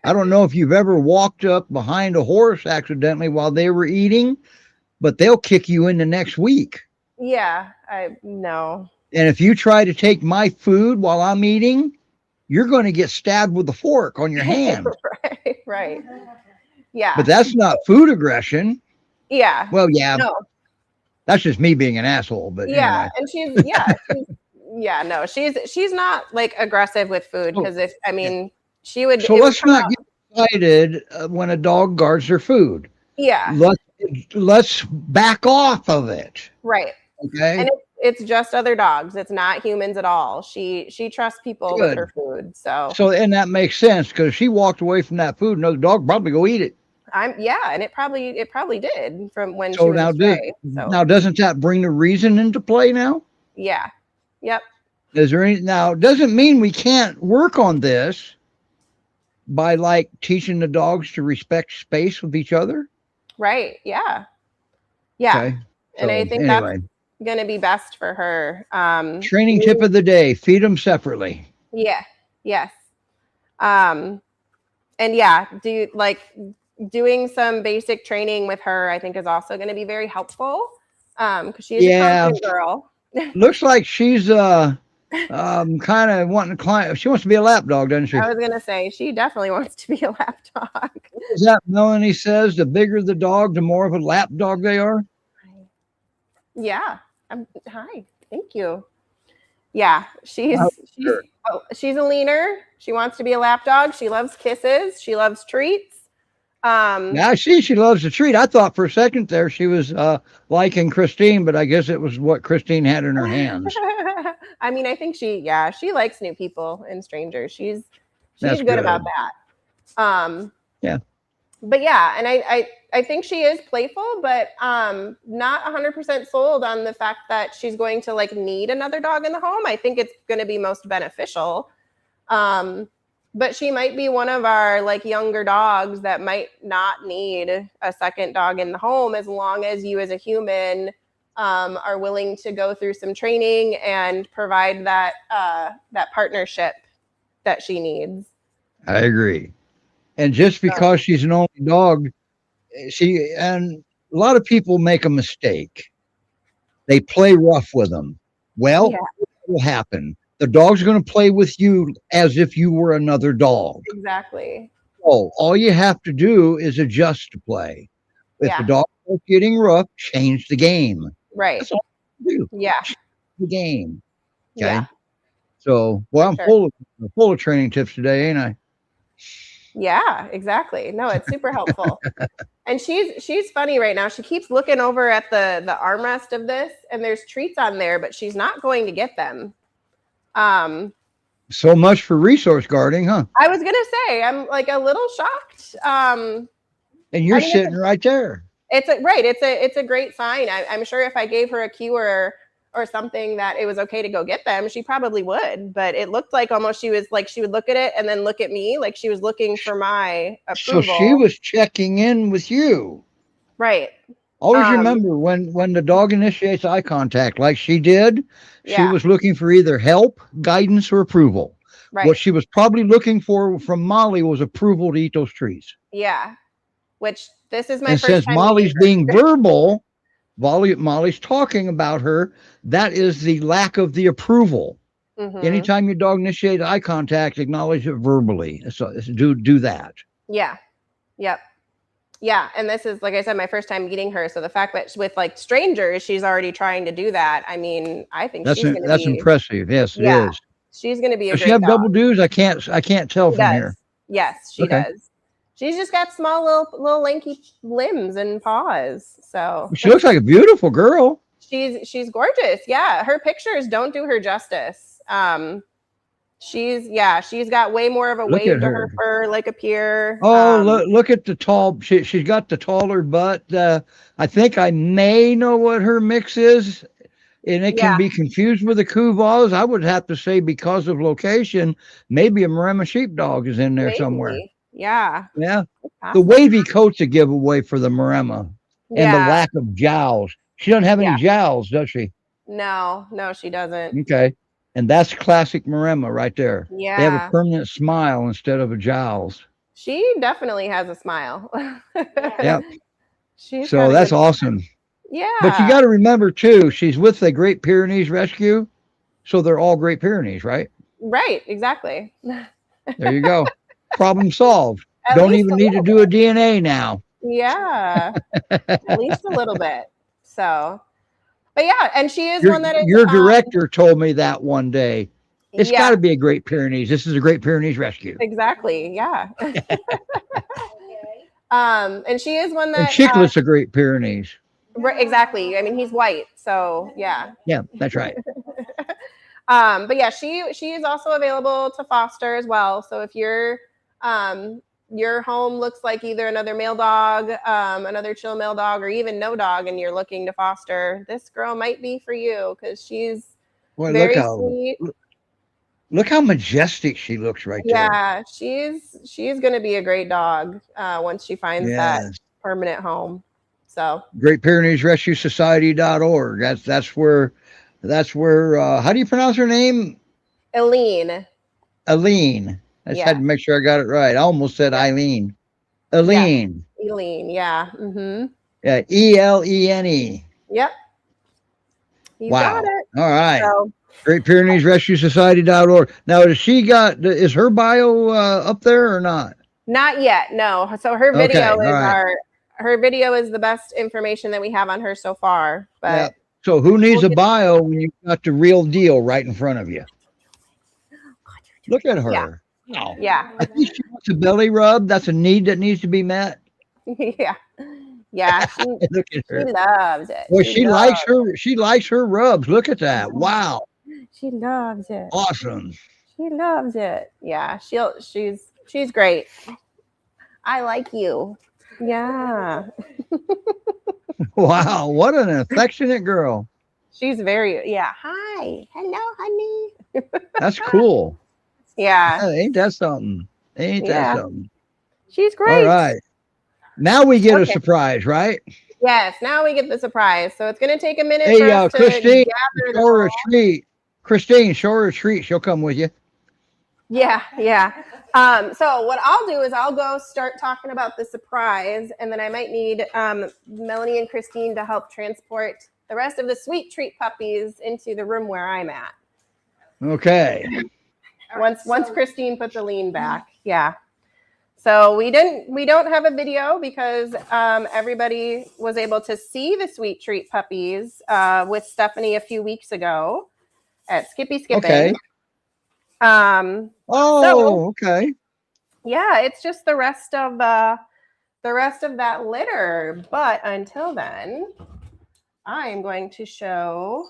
I don't know if you've ever walked up behind a horse accidentally while they were eating, but they'll kick you in the next week.
Yeah. I know.
And if you try to take my food while I'm eating, you're going to get stabbed with a fork on your hand.
Right. Yeah.
But that's not food aggression.
Yeah.
Well, yeah,
No.
that's just me being an asshole. But
Yeah.
anyway.
And she's not like aggressive with food because if I mean she would.
So
it would
let's
come
not
out-
get excited when a dog guards their food.
Yeah.
Let's back off of it.
Right.
Okay.
And it's just other dogs. It's not humans at all. She trusts people with
Good.
her food. So
and that makes sense because if she walked away from that food, another dog probably go eat it.
and it probably did from when she
So
was
now,
a stray.
now doesn't that bring the reason into play now?
Yeah. Yep.
Is there any now? Doesn't mean we can't work on this by like teaching the dogs to respect space with each other.
Right. Yeah. Yeah.
Okay.
And I think
anyway,
that's going to be best for her.
training tip of the day: feed them separately.
Yeah. Yes. And yeah, doing some basic training with her, I think is also going to be very helpful. Because she is a confident girl.
Looks like she's kind of wanting to climb. She wants to be a lap dog, doesn't she?
I was going to say she definitely wants to be a lap dog.
Is that Melanie says the bigger the dog, the more of a lap dog they are?
Yeah. Hi. Thank you. Yeah. She's a leaner. She wants to be a lap dog. She loves kisses. She loves treats.
Now I see she loves the treat. I thought for a second there she was liking Christine, but I guess it was what Christine had in her hands.
I mean, I think she likes new people and strangers. She's
That's
good about that.
Yeah.
But yeah, and I think she is playful, but not 100% sold on the fact that she's going to like need another dog in the home. I think it's going to be most beneficial. But she might be one of our like younger dogs that might not need a second dog in the home as long as you as a human are willing to go through some training and provide that partnership that she needs.
I agree. And just because she's an only dog, and a lot of people make a mistake. They play rough with them. Well, what will happen? The dog's going to play with you as if you were another dog.
Exactly.
So all you have to do is adjust to play. If the dog is getting rough, change the game.
Right.
That's all you do.
Yeah.
Change the game. Okay.
Yeah.
So, well, I'm full of training tips today, ain't I?
Yeah, exactly. No, it's super helpful. And she's funny right now. She keeps looking over at the armrest of this, and there's treats on there, but she's not going to get them.
So much for resource guarding, huh?
I was gonna say I'm like a little shocked.
And you're sitting right there.
It's a great sign. I'm sure if I gave her a cue or something that it was okay to go get them, she probably would. But it looked like almost she was like she would look at it and then look at me like she was looking for my approval. So
she was checking in with you.
Right.
Always remember when the dog initiates eye contact, like she did, she was looking for either help, guidance, or approval. Right. What she was probably looking for from Molly was approval to eat those treats.
Yeah. Which this is my first
since
time
Molly's being verbal, Molly's talking about her, that is the lack of the approval. Anytime your dog initiates eye contact, acknowledge it verbally. So do that.
Yeah. Yep. Yeah. And this is, like I said, my first time meeting her. So the fact that with like strangers, she's already trying to do that. I mean, I think
That's
she's going to
that's
be,
impressive. Yes, it
yeah,
is.
she's going to be a
Does she
great
have
dog.
double dues? I can't tell
She
from
does.
here.
Yes, she
Okay.
does. She's just got small little lanky limbs and paws. So
She looks like a beautiful girl.
she's gorgeous. Yeah. Her pictures don't do her justice. She's got way more of a
Look
wave
at
to her
her.
fur, like a Pyr.
Oh, look at the tall. She's got the taller butt. I think I may know what her mix is, and it can
Yeah.
be confused with a Couvals. I would have to say, because of location, maybe a Maremma sheepdog is in there somewhere.
Maybe. Yeah.
Yeah, the
Possible.
wavy coat's a giveaway for the Maremma, and the
Yeah.
lack of jowls. She doesn't have any
Yeah.
jowls, does she?
No, she doesn't.
Okay, and that's classic Maremma right there. They have a
Yeah.
permanent smile instead of a jowls.
She definitely has a smile.
Yep.
She's
So
got a
that's
good-
awesome.
Yeah.
But you got to remember too, she's with the Great Pyrenees Rescue, so they're all Great Pyrenees, right?
Right, exactly.
There you go. Problem solved.
At
Don't
least
even
a
need to
little
do a DNA now.
Yeah. At least a little bit. So, but yeah, and she is
Your,
one that is
your director told me that one day. It's
yeah,
got to be a Great Pyrenees. This is a Great Pyrenees Rescue.
exactly. Yeah. And she is one
And
that
Chiclet's a Great Pyrenees.
exactly. I mean, he's white, so yeah.
Yeah, that's right.
But yeah, she is also available to foster as well. So if your home looks like either another male dog, another chill male dog, or even no dog, and you're looking to foster, this girl might be for you because she's
Boy,
very sweet.
Look how majestic she looks right there.
Yeah, she's going to be a great dog once she finds that permanent home. So
Great Pyrenees Rescue Society.org. That's where how do you pronounce her name?
Elene.
Elene. I just had to make sure I got it right. I almost said Eileen. Elene.
Yeah. Elene, yeah. Mm-hmm.
Yeah, Elene.
Yep. You
Wow.
got it.
All right.
So,
Great Pyrenees Rescue Society.org. Now, is her bio up there or not?
not yet, no. So her video
Okay,
her video is the best information that we have on her so far. But
yeah. So who needs a bio when you've got the real deal right in front of you? Look at her.
Yeah.
Wow.
Yeah.
I think she wants a belly rub. That's a need that needs to be met.
Yeah. Yeah.
Look at her.
She loves it.
Well, she likes her rubs. Look at that. Wow.
She loves it.
Awesome.
She loves it. Yeah. She's great. I like you. Yeah.
Wow. What an affectionate girl.
She's very, hi. Hello, honey.
That's cool.
Yeah.
Ain't that something? Ain't that something?
She's great.
All right. Now we get a surprise, right?
Yes. Now we get the surprise. So it's going to take a minute
Hey,
for us
Christine,
to gather
show her a treat. Christine, show her a treat. She'll come with you.
Yeah. So what I'll do is I'll go start talking about the surprise, and then I might need Melanie and Christine to help transport the rest of the sweet treat puppies into the room where I'm at.
Okay.
Once Christine puts Elene back. Yeah. So we don't have a video because everybody was able to see the sweet treat puppies with Stephanie a few weeks ago at Skippy Skipping.
Okay. Okay.
Yeah, it's just the rest of that litter. But until then, I am going to show.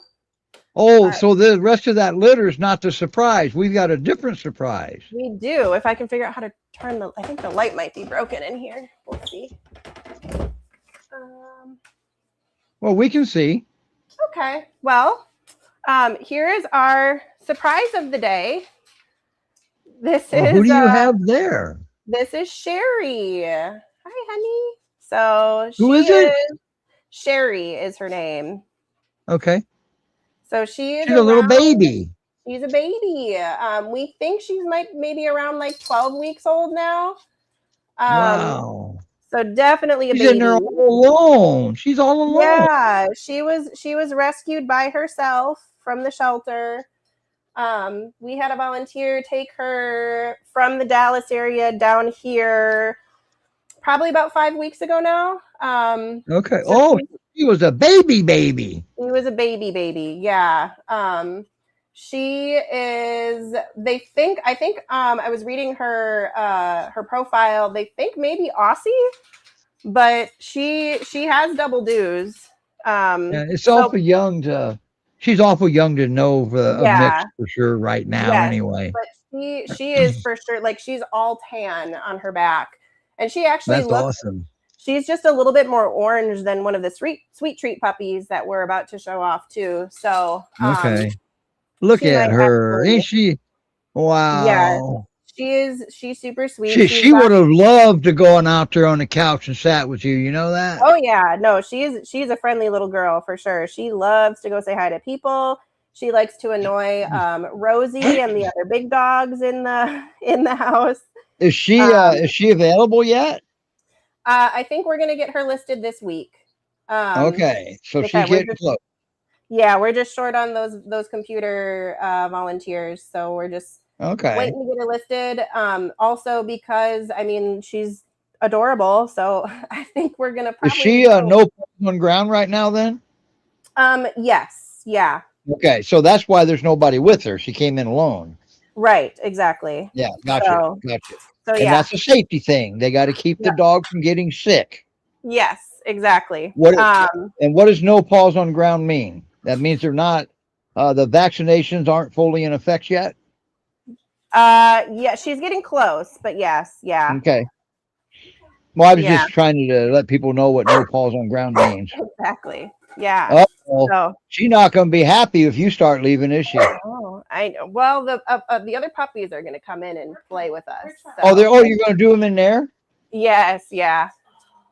So the rest of that litter is not the surprise. We've got a different surprise.
We do. If I can figure out how to turn I think the light might be broken in here. We'll see.
Well, we can see.
Okay. Well, here is our surprise of the day. This is
who do you have there?
This is Sherry. Hi, honey. So
who is it?
Sherry is her name.
Okay.
So she's
a little baby.
She's a baby. We think she's maybe around like 12 weeks old now.
Wow.
So definitely a baby.
She's in there all alone. She's all alone.
Yeah, she was rescued by herself from the shelter. We had a volunteer take her from the Dallas area down here probably about 5 weeks ago now.
Okay.
So
Oh, he was a baby.
he was a baby. Yeah. She is, I think I was reading her her profile. They think maybe Aussie, but she has double dues.
Yeah, it's
So
awful young to. She's awful young to know a mix
yeah,
for sure right now.
yes,
Anyway,
but she is for sure, like, she's all tan on her back, and she actually
that's
looks.
awesome.
She's just a little bit more orange than one of the sweet treat puppies that we're about to show off too. So
Okay, look
she
at
might
her.
actually,
Ain't she?
yeah,
Wow.
she's super sweet.
She would have loved to go on out there on the couch and sat with you. You know that?
Oh yeah, no, she's a friendly little girl for sure. She loves to go say hi to people. She likes to annoy Rosie and the other big dogs in the house.
Is she available yet?
I think we're gonna get her listed this week.
Okay, so she's
we're
getting close.
Yeah, we're just short on those computer volunteers, so we're just
Okay.
waiting to get her listed. Also because I mean she's adorable, so I think we're gonna probably.
Is she no on ground right now? Then.
Yes, yeah.
Okay, so that's why there's nobody with her. She came in alone.
Right, exactly.
Yeah, gotcha.
So
And
yeah.
that's a safety thing. They got to keep the dog from getting sick.
Yes, exactly.
And what does no paws on ground mean? That means they're not. The vaccinations aren't fully in effect yet.
Yeah, she's getting close, but yes, yeah.
Okay. Well, I was just trying to let people know what no paws on ground means.
Exactly. Yeah.
So she's not going to be happy if you start leaving, is she?
Oh, I know. Well, the other puppies are going to come in and play with us. So.
Oh, you're going to do them in there?
Yes. Yeah.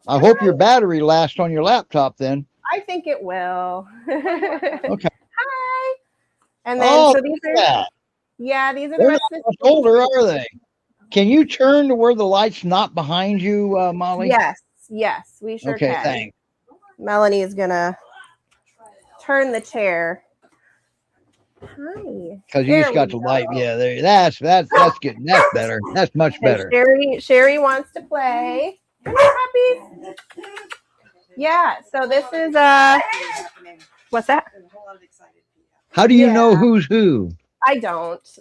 I hope your battery lasts on your laptop then.
I think it will.
Okay.
Hi. And then so these are. Yeah, these are the rest of the.
How older are they? Can you turn to where the light's not behind you, Molly?
Yes, we sure
can.
Okay,
thanks.
Melanie is gonna turn the chair. Hi.
Because you just got the light. Yeah, there. That's getting. That's better. That's much better.
Sherry wants to play. Come on, puppies. Yeah. So this is what's that?
How do you know who's who?
I don't.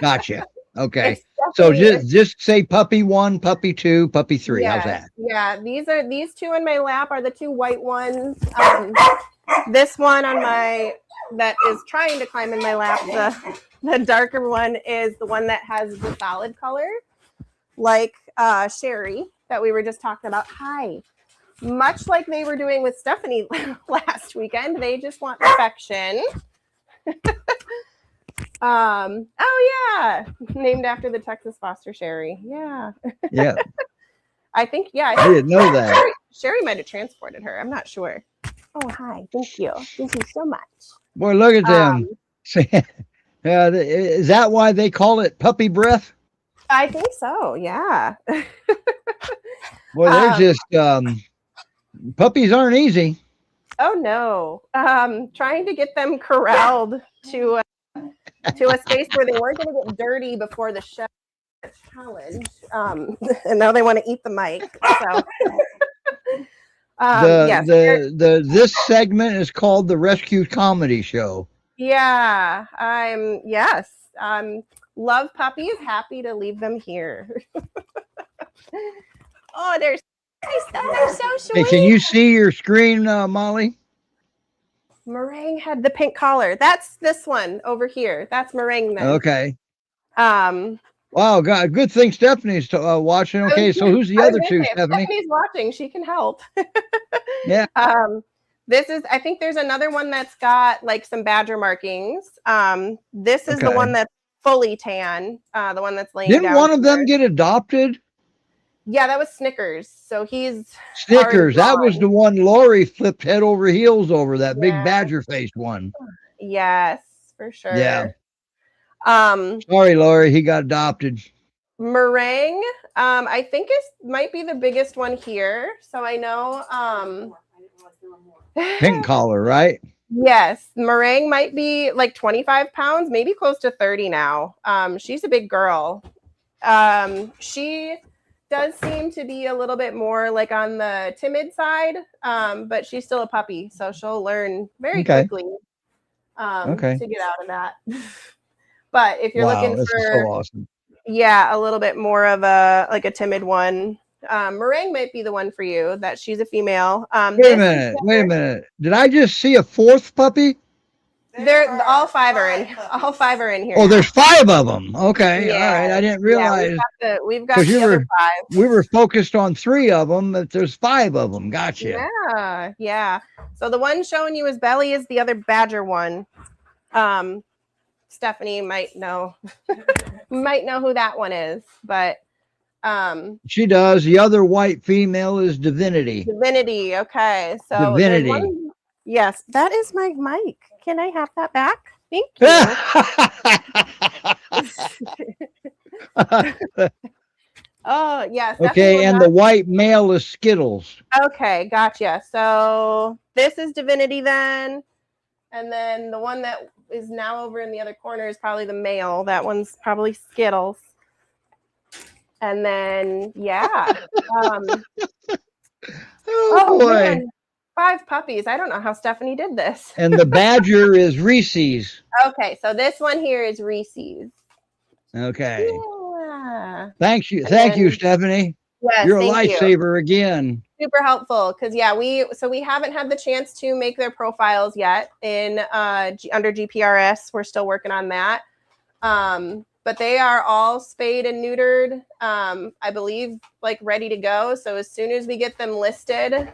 Gotcha. Okay. So just say puppy 1, puppy 2, puppy 3.
Yeah,
how's that?
Yeah. These two in my lap are the two white ones. This one that is trying to climb in my lap, the darker one is the one that has the solid color, like Sherry that we were just talking about. Hi. Much like they were doing with Stephanie last weekend, they just want affection. Oh yeah, named after the Texas Foster Sherry. Yeah.
Yeah.
I think
I didn't know that.
Sherry might have transported her. I'm not sure. Oh hi, thank you so much.
Boy, look at them. Is that why they call it puppy breath?
I think so. Yeah.
Well, they're just puppies aren't easy.
Oh no. Trying to get them corralled to a space where they weren't going to get dirty before the show challenge. And now they want to eat the mic. So
this segment is called the Rescue Comedy Show.
Yeah. Love puppies, happy to leave them here. Oh, they're so sweet.
Hey, can you see your screen, Molly?
Meringue had the pink collar. That's this one over here. That's Meringue then.
Okay. Wow, God, good thing Stephanie's watching. Okay, so who's the other two, Stephanie?
Stephanie's watching. She can help.
Yeah.
I think there's another one that's got like some badger markings. This is the one that's fully tan. The one that's laying down.
Didn't one of them get adopted?
Yeah, that was Snickers. So he's
Snickers. That was the one Lori flipped head over heels over, that big badger faced one.
Yes, for sure.
Yeah. Sorry, Lori, he got adopted.
Meringue, I think might be the biggest one here. So I know
pink collar, right?
Yes, Meringue might be like 25 pounds, maybe close to 30 now. She's a big girl. She does seem to be a little bit more like on the timid side, but she's still a puppy, so she'll learn very quickly to get out of that. But if you're looking
this is so
for,
awesome.
yeah, a little bit more of a timid one, Meringue might be the one for you. That she's a female.
Wait a minute. Did I just see a fourth puppy?
They're all five are in here.
Oh, there's 5 of them. Okay,
Yeah.
all right. I didn't realize.
We've got the other 5.
We were focused on 3 of them, but there's 5 of them. Gotcha.
Yeah. So the one showing you his belly is the other badger one. Stephanie might know who that one is, but
she does. The other white female is Divinity.
Okay, so
Divinity.
Yes, that is my mic. Can I have that back? Thank you. Oh, yes.
Okay, and the white male is Skittles.
Okay, gotcha. So this is Divinity then. And then the one that is now over in the other corner is probably the male. That one's probably Skittles. And then, yeah.
Oh boy.
Man. 5 puppies. I don't know how Stephanie did this.
And the badger is Reese's.
Okay, so this one here is Reese's.
Okay.
Yeah.
Thank you, Stephanie.
Yes,
you're a lifesaver again.
Super helpful because we haven't had the chance to make their profiles yet in under GPRS. We're still working on that. But they are all spayed and neutered. I believe like ready to go. So as soon as we get them listed,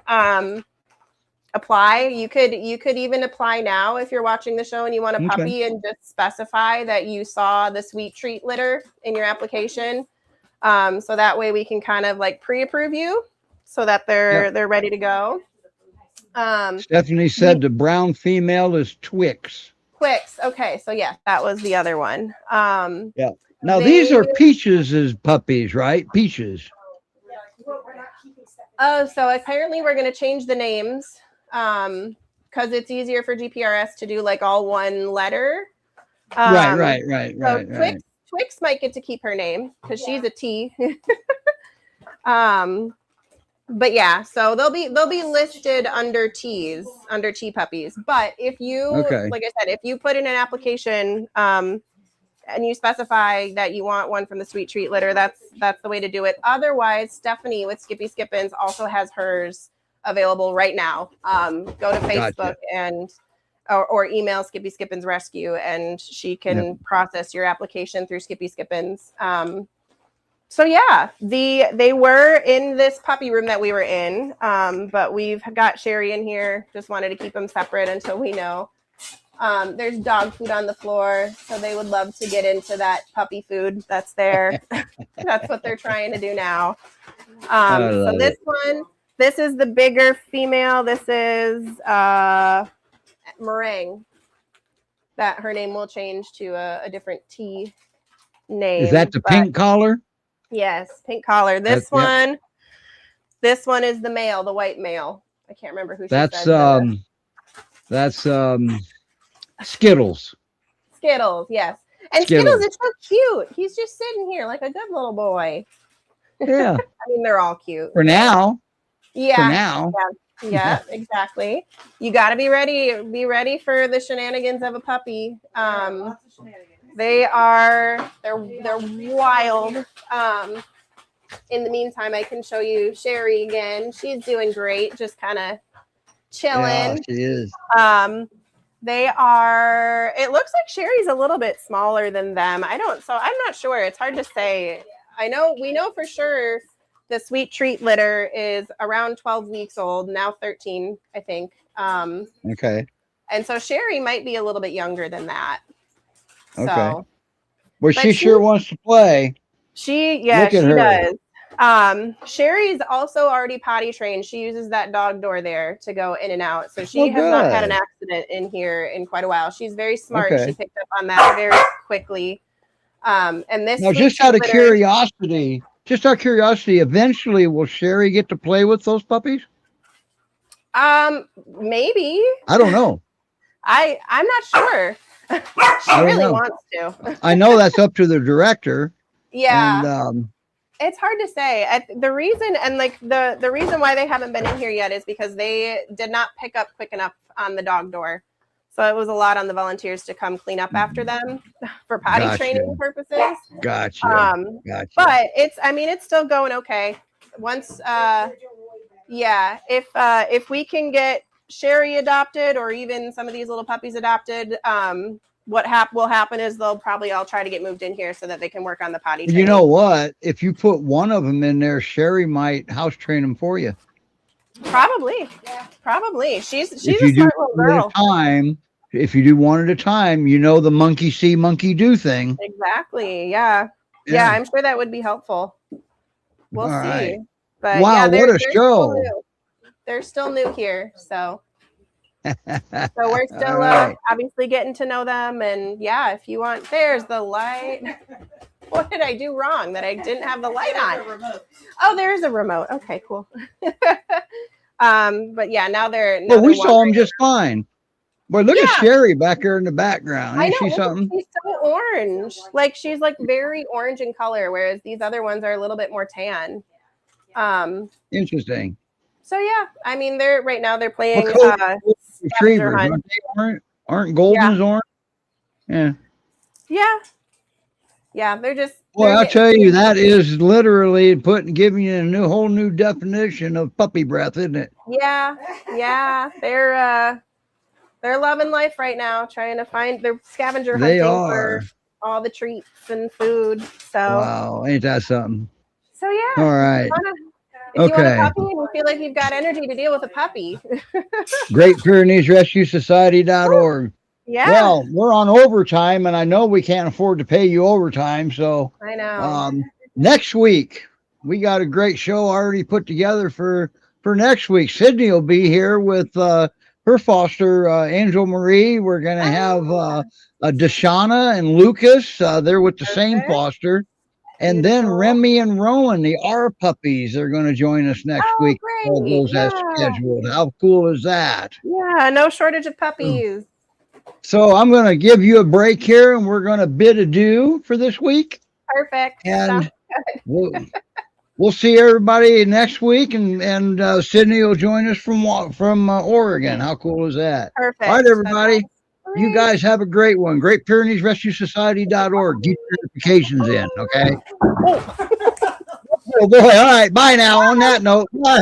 apply. You could even apply now if you're watching the show and you want a puppy and just specify that you saw the sweet treat litter in your application. So that way we can kind of like pre-approve you so that they're ready to go.
Stephanie said the brown female is Twix.
Okay, so yeah, that was the other one.
Yeah. Now these are Peaches' puppies, right? Peaches.
Oh, so apparently we're going to change the names because it's easier for GPRS to do like all one letter.
Right.
Twix might get to keep her name because she's a T. But yeah, so they'll be listed under T puppies. But if you, like I said, if you put in an application and you specify that you want one from the sweet treat litter, that's the way to do it. Otherwise, Stephanie with Skippy Skippins also has hers available right now. Go to Facebook and or email Skippy Skippins Rescue, and she can process your application through Skippy Skippins. So yeah, they were in this puppy room that we were in, but we've got Sherry in here. Just wanted to keep them separate until we know. There's dog food on the floor, so they would love to get into that puppy food that's there. That's what they're trying to do now. So this is the bigger female. This is Meringue. That her name will change to a different T name.
Is that the pink collar?
Yes, pink collar. This one is the male, the white male. I can't remember who. That's
Skittles.
Skittles, yes. And Skittles is so cute. He's just sitting here like a good little boy.
Yeah.
I mean, they're all cute.
For now.
Yeah.
For now.
Yeah, exactly. You got to be ready. Be ready for the shenanigans of a puppy. They're wild. In the meantime, I can show you Sherry again. She's doing great. Just kind of chilling.
Yeah, she is.
They are, it looks like Sherry's a little bit smaller than them. I'm not sure. It's hard to say. We know for sure the sweet treat litter is around 12 weeks old, now 13, I think.
Okay.
And so Sherry might be a little bit younger than that.
Okay.
So,
well, she sure wants to play.
She does. Sherry's also already potty trained. She uses that dog door there to go in and out. So she has not had an accident in here in quite a while. She's very smart. She picked up on that very quickly. And this
now, just out of curiosity, eventually will Sherry get to play with those puppies?
Maybe.
I don't know.
I'm not sure. She really wants to.
I know that's up to the director.
Yeah.
And,
it's hard to say. The reason, and like the reason why they haven't been in here yet is because they did not pick up quick enough on the dog door. So it was a lot on the volunteers to come clean up after them for potty training purposes.
Gotcha.
But it's still going okay. Once, if we can get Sherry adopted, or even some of these little puppies adopted, what will happen is they'll probably all try to get moved in here so that they can work on the potty training.
You know what? If you put one of them in there, Sherry might house train them for you.
Probably. She's a smart little girl.
If you do one at a time, the monkey see, monkey do thing.
Exactly. Yeah. I'm sure that would be helpful. We'll see.
Right.
But
wow, what a show!
They're still new here, so we're still obviously getting to know them. And yeah, if you want, there's the light. What did I do wrong that I didn't have the light on? Oh, there is a remote. Okay, cool. But yeah, now they're.
Well, we saw them just fine. Boy, look at Sherry back there in the background. Ain't she something?
She's so orange. Like she's like very orange in color, whereas these other ones are a little bit more tan.
Interesting.
So yeah, they're right now they're playing
retrievers. Aren't Goldens orange?
Yeah, they're just.
Boy, I'll tell you, that is literally giving you a whole new definition of puppy breath, isn't it?
Yeah, they're loving life right now, trying to find their scavenger hunting for all the treats and food. So
wow, ain't that something?
So yeah.
All right.
If you want a puppy and you feel like you've got energy to deal with a puppy.
Great Pyrenees Rescue Society.org.
Yeah.
Well, we're on overtime, and I know we can't afford to pay you overtime. So
I know.
Next week we got a great show already put together for next week. Sydney will be here with her foster Angel Marie. We're gonna have Deshauna and Lucas. They're with the same foster. And then Remy and Rowan, the R puppies, are going to join us next week. All goes as scheduled. How cool is that?
Yeah, no shortage of puppies.
So I'm going to give you a break here, and we're going to bid adieu for this week.
Perfect.
And we'll see everybody next week, and Sydney will join us from Oregon. How cool is that?
Perfect.
All right, everybody. You guys have a great one. Great Pyrenees Rescue Society.org. Get your notifications in, okay? Oh, boy. All right. Bye now. On that note. Bye.